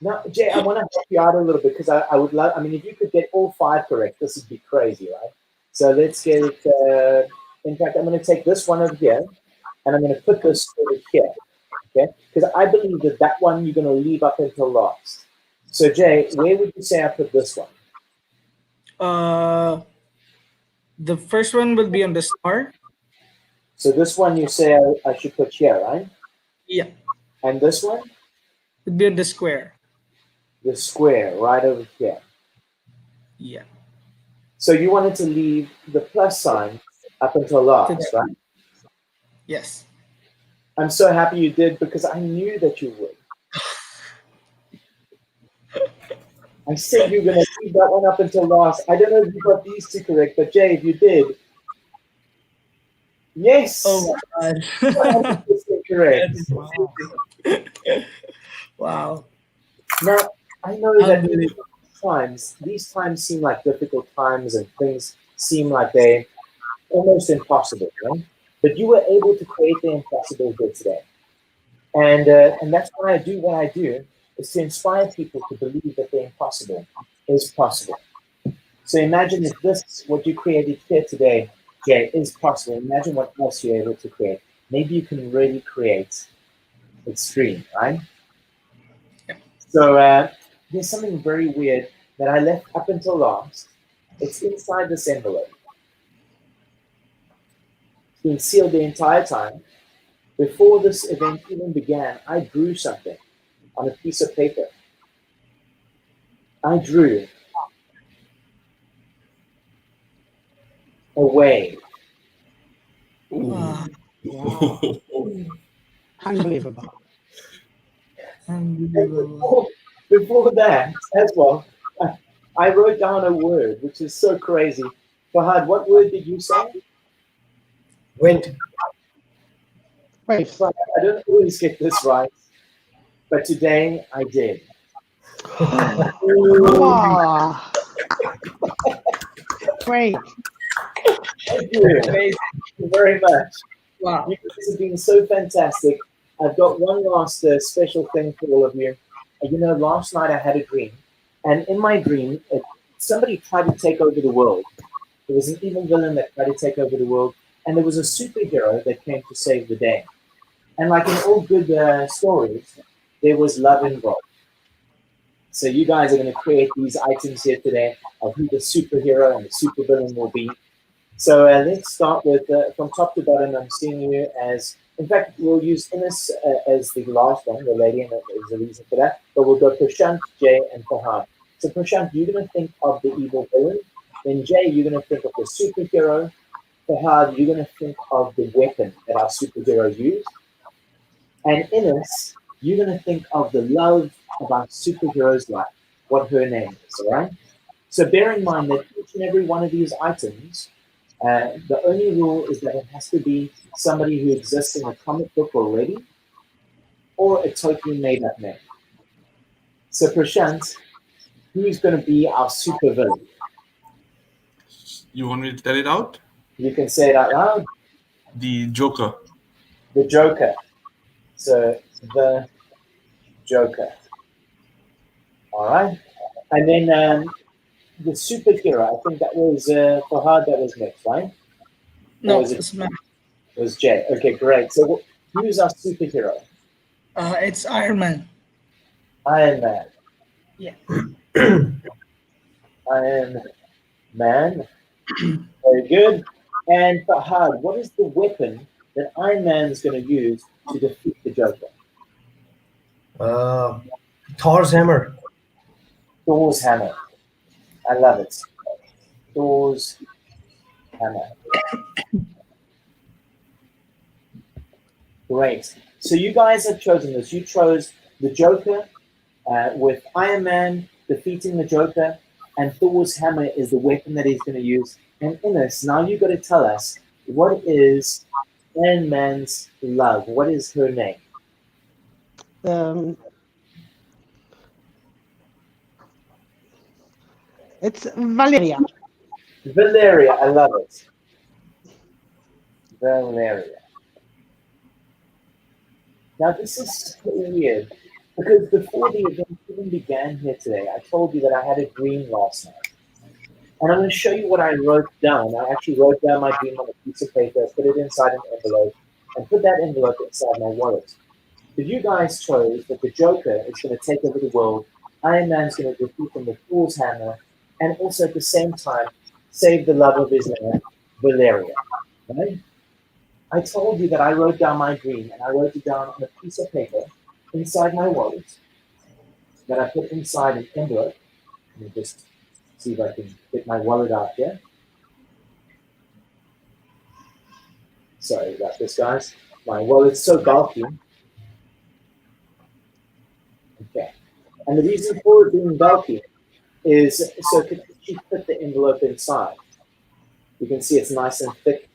Now, Jay, I want to help you out a little bit because I would love, I mean, if you could get all 5 correct, this would be crazy, right? So let's get it, in fact, I'm going to take this one over here and I'm going to put this over here, okay? Because I believe that that one you're going to leave up until last. So Jay, where would you say I put this one? The first one will be on the star. So this one you say I should put here, right? Yeah. And this one? Would be on the square. The square, right over here. Yeah. So you wanted to leave the plus sign up until last, right? Yes. I'm so happy you did because I knew that you would. I said you're going to leave that one up until last. I don't know if you got these 2 correct, but Jay, if you did, yes. Oh my God. 100% correct. Wow. Now, I know that these times seem like difficult times and things seem like they're almost impossible, right? But you were able to create the impossible here today. And that's why I do what I do, is to inspire people to believe that the impossible is possible. So imagine if this, what you created here today, Jay, is possible. Imagine what else you're able to create. Maybe you can really create extreme, right? So there's something very weird that I left up until last. It's inside this envelope. It's been sealed the entire time. Before this event even began, I drew something on a piece of paper. I drew a wave. Wow. Unbelievable. Before that, as well, I wrote down a word, which is so crazy. Fahad, what word did you say? Wind. Waves. I don't always get this right, but today I did. Wow. Great. Thank you. Thank you very much. Wow. You guys have been so fantastic. I've got one last special thing for all of you. You know, last night I had a dream, and in my dream, somebody tried to take over the world. There was an evil villain that tried to take over the world, and there was a superhero that came to save the day. And like in all good stories, there was love involved. So you guys are going to create these items here today of who the superhero and the supervillain will be. So let's start with, from top to bottom, I'm seeing you as, in fact, we'll use Ines as the last one, the lady, and there's a reason for that. But we'll go Prashant, Jay, and Fahad. So Prashant, you're going to think of the evil villain. Then Jay, you're going to think of the superhero. Fahad, you're going to think of the weapon that our superhero used. And Ines, you're going to think of the love of our superhero's life, what her name is, all right? So bear in mind that each and every one of these items, the only rule is that it has to be somebody who exists in a comic book already or a totally made-up name. So Prashant, who's going to be our supervillain? You want me to tell it out? You can say it out loud. The Joker. The Joker. So the Joker. All right. And then the superhero, I think that was Fahad, that was next, right? No, was it's not. It was Jay. Okay, great. So who's our superhero? It's Iron Man. Iron Man. Yeah. Iron Man. Very good. And Fahad, what is the weapon that Iron Man is going to use to defeat the Joker? Thor's hammer. Thor's hammer. I love it. Thor's hammer. Great. So you guys have chosen this. You chose the Joker with Iron Man defeating the Joker, and Thor's hammer is the weapon that he's going to use. And Ines, now you've got to tell us, what is Iron Man's love? What is her name? It's Valeria. Valeria, I love it. Valeria. Now this is weird. Because before the event even began here today, I told you that I had a dream last night. And I'm going to show you what I wrote down. I actually wrote down my dream on a piece of paper, put it inside an envelope, and put that envelope inside my wallet. But you guys chose that the Joker is going to take over the world, Iron Man's going to defeat him with Fool's Hammer, and also at the same time save the love of his life, Valeria. Right? I told you that I wrote down my dream, and I wrote it down on a piece of paper inside my wallet that I put inside an envelope. Let me just see if I can get my wallet out here. Sorry about this, guys. My wallet's so bulky. Okay. And the reason for it being bulky is so it can actually fit the envelope inside. You can see it's nice and thick.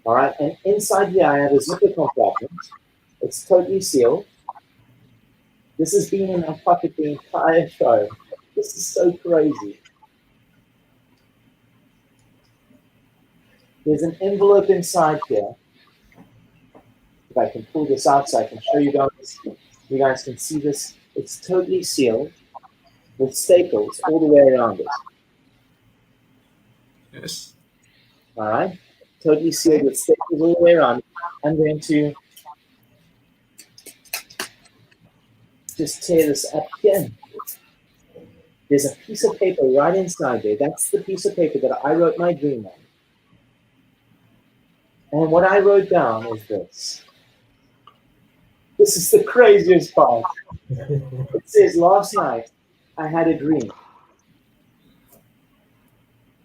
All right. And inside here, I have a zipper compartment. It's totally sealed. This has been in my pocket the entire show. This is so crazy. There's an envelope inside here. If I can pull this out so I can show you guys, you guys can see this. It's totally sealed with staples all the way around it. Yes. All right. Totally sealed with staples all the way around. I'm going to just tear this up again. There's a piece of paper right inside there. That's the piece of paper that I wrote my dream on. And what I wrote down is this. This is the craziest part. It says, last night I had a dream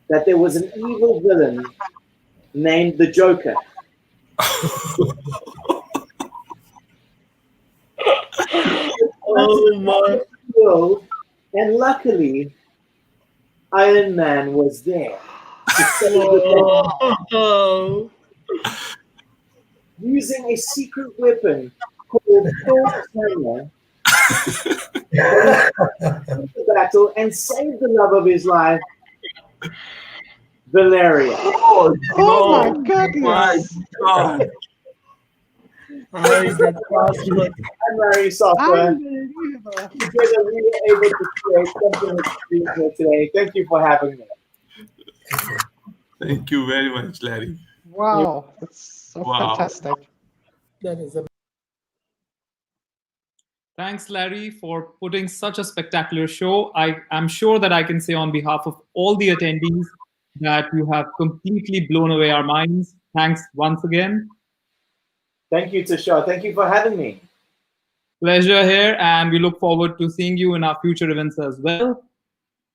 that there was an evil villain named the Joker. Oh my. And luckily, Iron Man was there to save the day. Using a secret weapon called Fool's Hammer the battle and saved the love of his life, Valeria. Oh my goodness! My God. How is that possible? I'm Larry Software. Unbelievable. Together we were able to create something here today. Thank you for having me. Thank you very much, Larry. Wow, that's so Wow. fantastic. That is a Thanks, Larry, for putting such a spectacular show. I'm sure that I can say on behalf of all the attendees that you have completely blown away our minds. Thanks once again. Thank you, Tushar. Thank you for having me. Pleasure here, and we look forward to seeing you in our future events as well.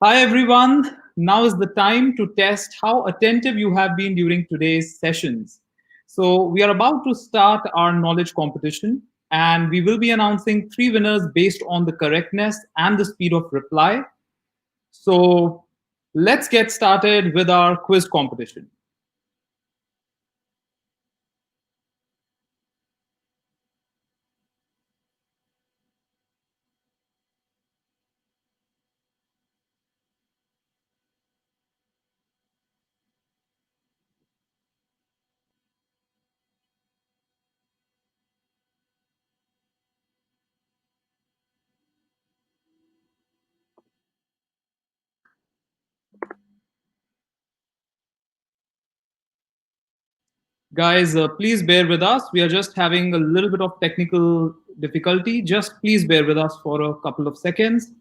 Hi, everyone. Now is the time to test how attentive you have been during today's sessions. So we are about to start our knowledge competition, and we will be announcing 3 winners based on the correctness and the speed of reply. So let's get started with our quiz competition. Guys, please bear with us. We are just having a little bit of technical difficulty. Just please bear with us for a couple of seconds.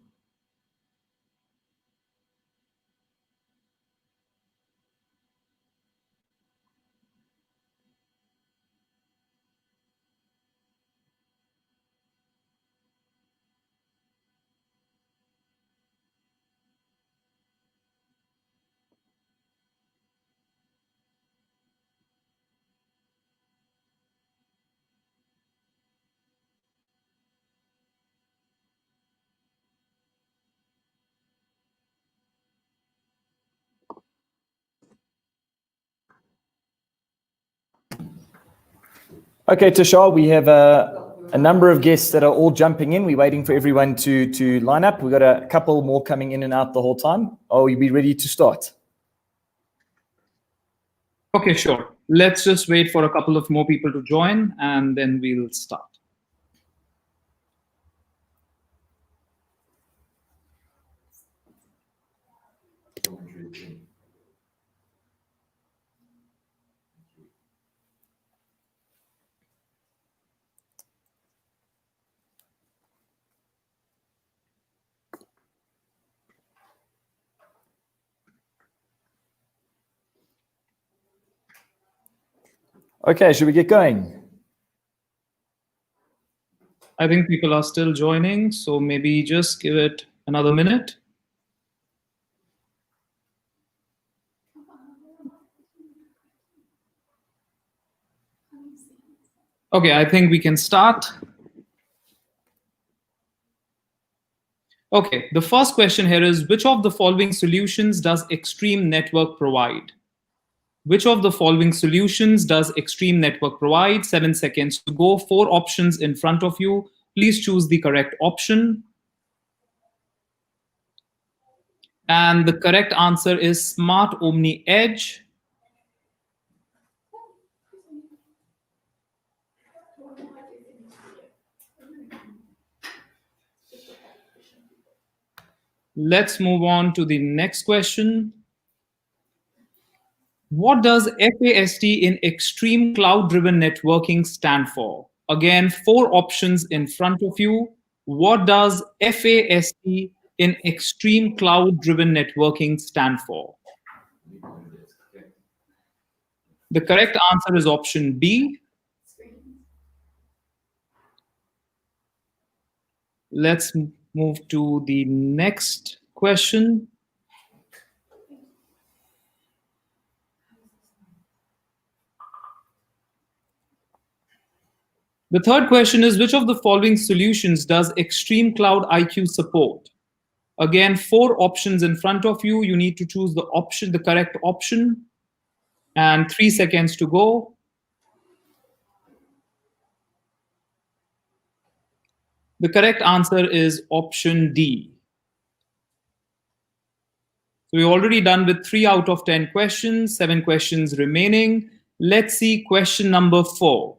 Okay, Tushar, we have a number of guests that are all jumping in. We're waiting for everyone to line up. We've got a couple more coming in and out the whole time. Are we ready to start? Okay, sure. Let's just wait for a couple of more people to join, and then we'll start. Okay, should we get going? I think people are still joining, so maybe just give it another minute. Okay, I think we can start. Okay, the first question here is, which of the following solutions does Extreme Network provide? Which of the following solutions does Extreme Network provide? 7 seconds to go. 4 options in front of you. Please choose the correct option. And the correct answer is Smart Omni Edge. Let's move on to the next question. What does FAST in Extreme Cloud-Driven Networking stand for? Again, 4 options in front of you. What does FAST in Extreme Cloud-Driven Networking stand for? The correct answer is option B. Let's move to the next question. The third question is, which of the following solutions does Extreme Cloud IQ support? Again, 4 options in front of you. You need to choose the correct option. And 3 seconds to go. The correct answer is option D. So we're already done with 3 out of 10 questions, 7 questions remaining. Let's see question number 4.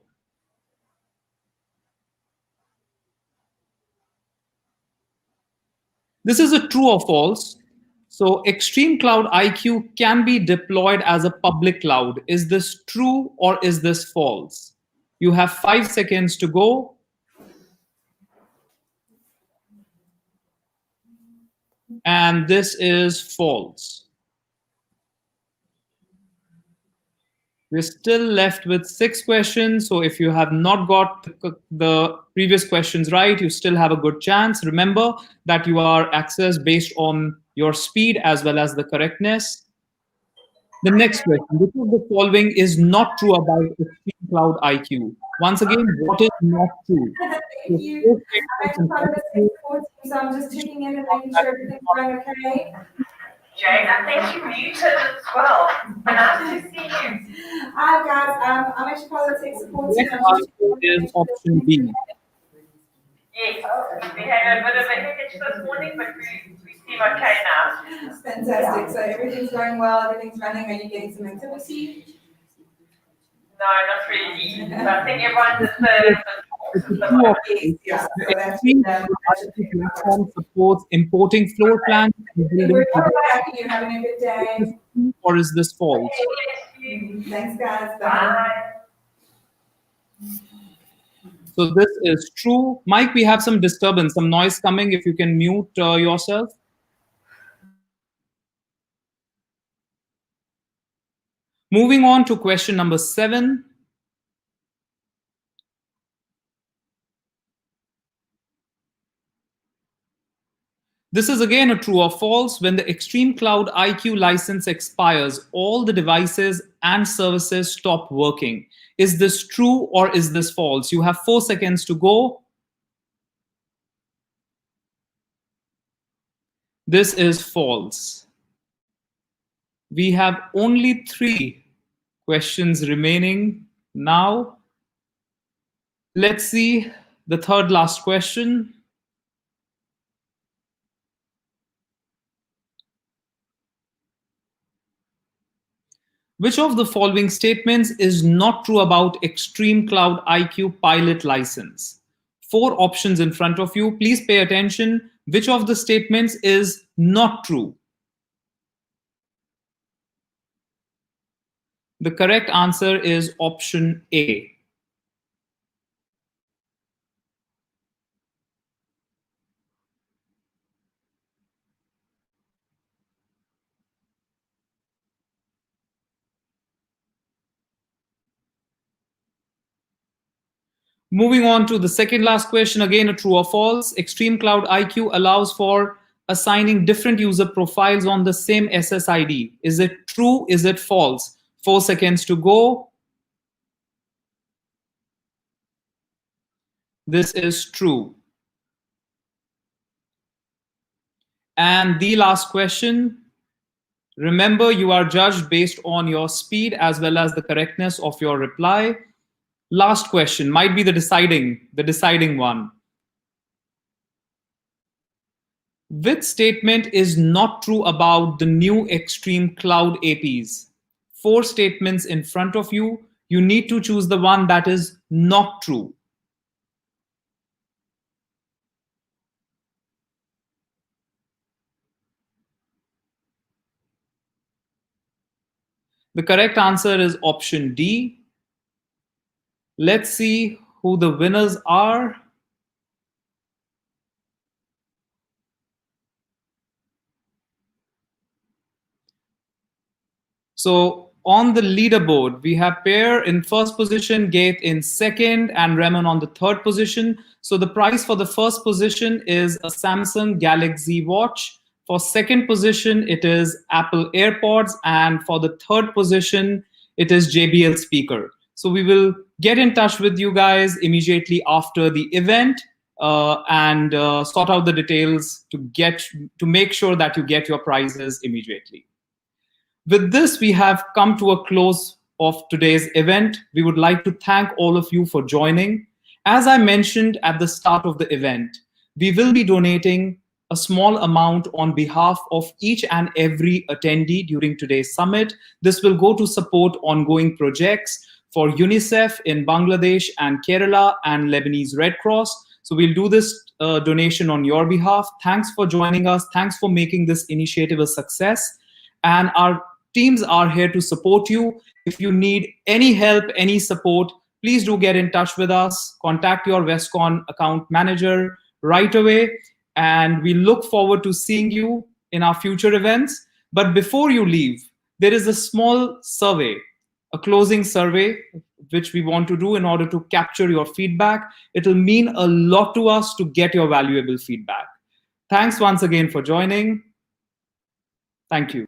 This is a true or false. So Extreme Cloud IQ can be deployed as a public cloud. Is this true or is this false? You have 5 seconds to go. And this is false. We're still left with 6 questions. So if you have not got the previous questions right, you still have a good chance. Remember that you are accessed based on your speed as well as the correctness. The next question, which of the following is not true about Extreme Cloud IQ? Once again, what is not true? Thank you. I'm part of the 614, so I'm just checking in and making sure everything's going okay. Jane, I think you muted as well. Nice to see you. Hi guys, I'm actually part of the tech support team. The answer is option B. Yes, we had a bit of a hitch this morning, but we seem okay now. Fantastic. So everything's going well, everything's running. Are you getting some activity? No, not really. So I think everyone's Yes, The Extreme Cloud IQ platform supports importing floor plans and building. You're having a good day. Or is this false? Thanks, guys. Bye. So this is true. Mike, we have some disturbance, some noise coming. If you can mute yourself. Moving on to question number 7. This is again a true or false. When the Extreme Cloud IQ license expires, all the devices and services stop working. Is this true or is this false? You have 4 seconds to go. This is false. We have only 3 questions remaining now. Let's see the third last question. Which of the following statements is not true about Extreme Cloud IQ pilot license? 4 options in front of you. Please pay attention. Which of the statements is not true? The correct answer is option A. Moving on to the second last question, again a true or false. Extreme Cloud IQ allows for assigning different user profiles on the same SSID. Is it true? Is it false? 4 seconds to go. This is true. And the last question. Remember, you are judged based on your speed as well as the correctness of your reply. Last question might be the deciding one. Which statement is not true about the new Extreme Cloud APs? 4 statements in front of you. You need to choose the one that is not true. The correct answer is option D. Let's see who the winners are. So on the leaderboard, we have Pear in first position, Gate in second, and Raymond on the third position. So the prize for the first position is a Samsung Galaxy Watch. For second position, it is Apple AirPods. And for the third position, it is JBL speaker. So we will get in touch with you guys immediately after the event and sort out the details to make sure that you get your prizes immediately. With this, we have come to a close of today's event. We would like to thank all of you for joining. As I mentioned at the start of the event, we will be donating a small amount on behalf of each and every attendee during today's summit. This will go to support ongoing projects for UNICEF in Bangladesh and Kerala and Lebanese Red Cross. So we'll do this donation on your behalf. Thanks for joining us. Thanks for making this initiative a success. And our teams are here to support you. If you need any help, any support, please do get in touch with us. Contact your Westcon account manager right away. And we look forward to seeing you in our future events. But before you leave, there is a small survey, a closing survey, which we want to do in order to capture your feedback. It will mean a lot to us to get your valuable feedback. Thanks once again for joining. Thank you.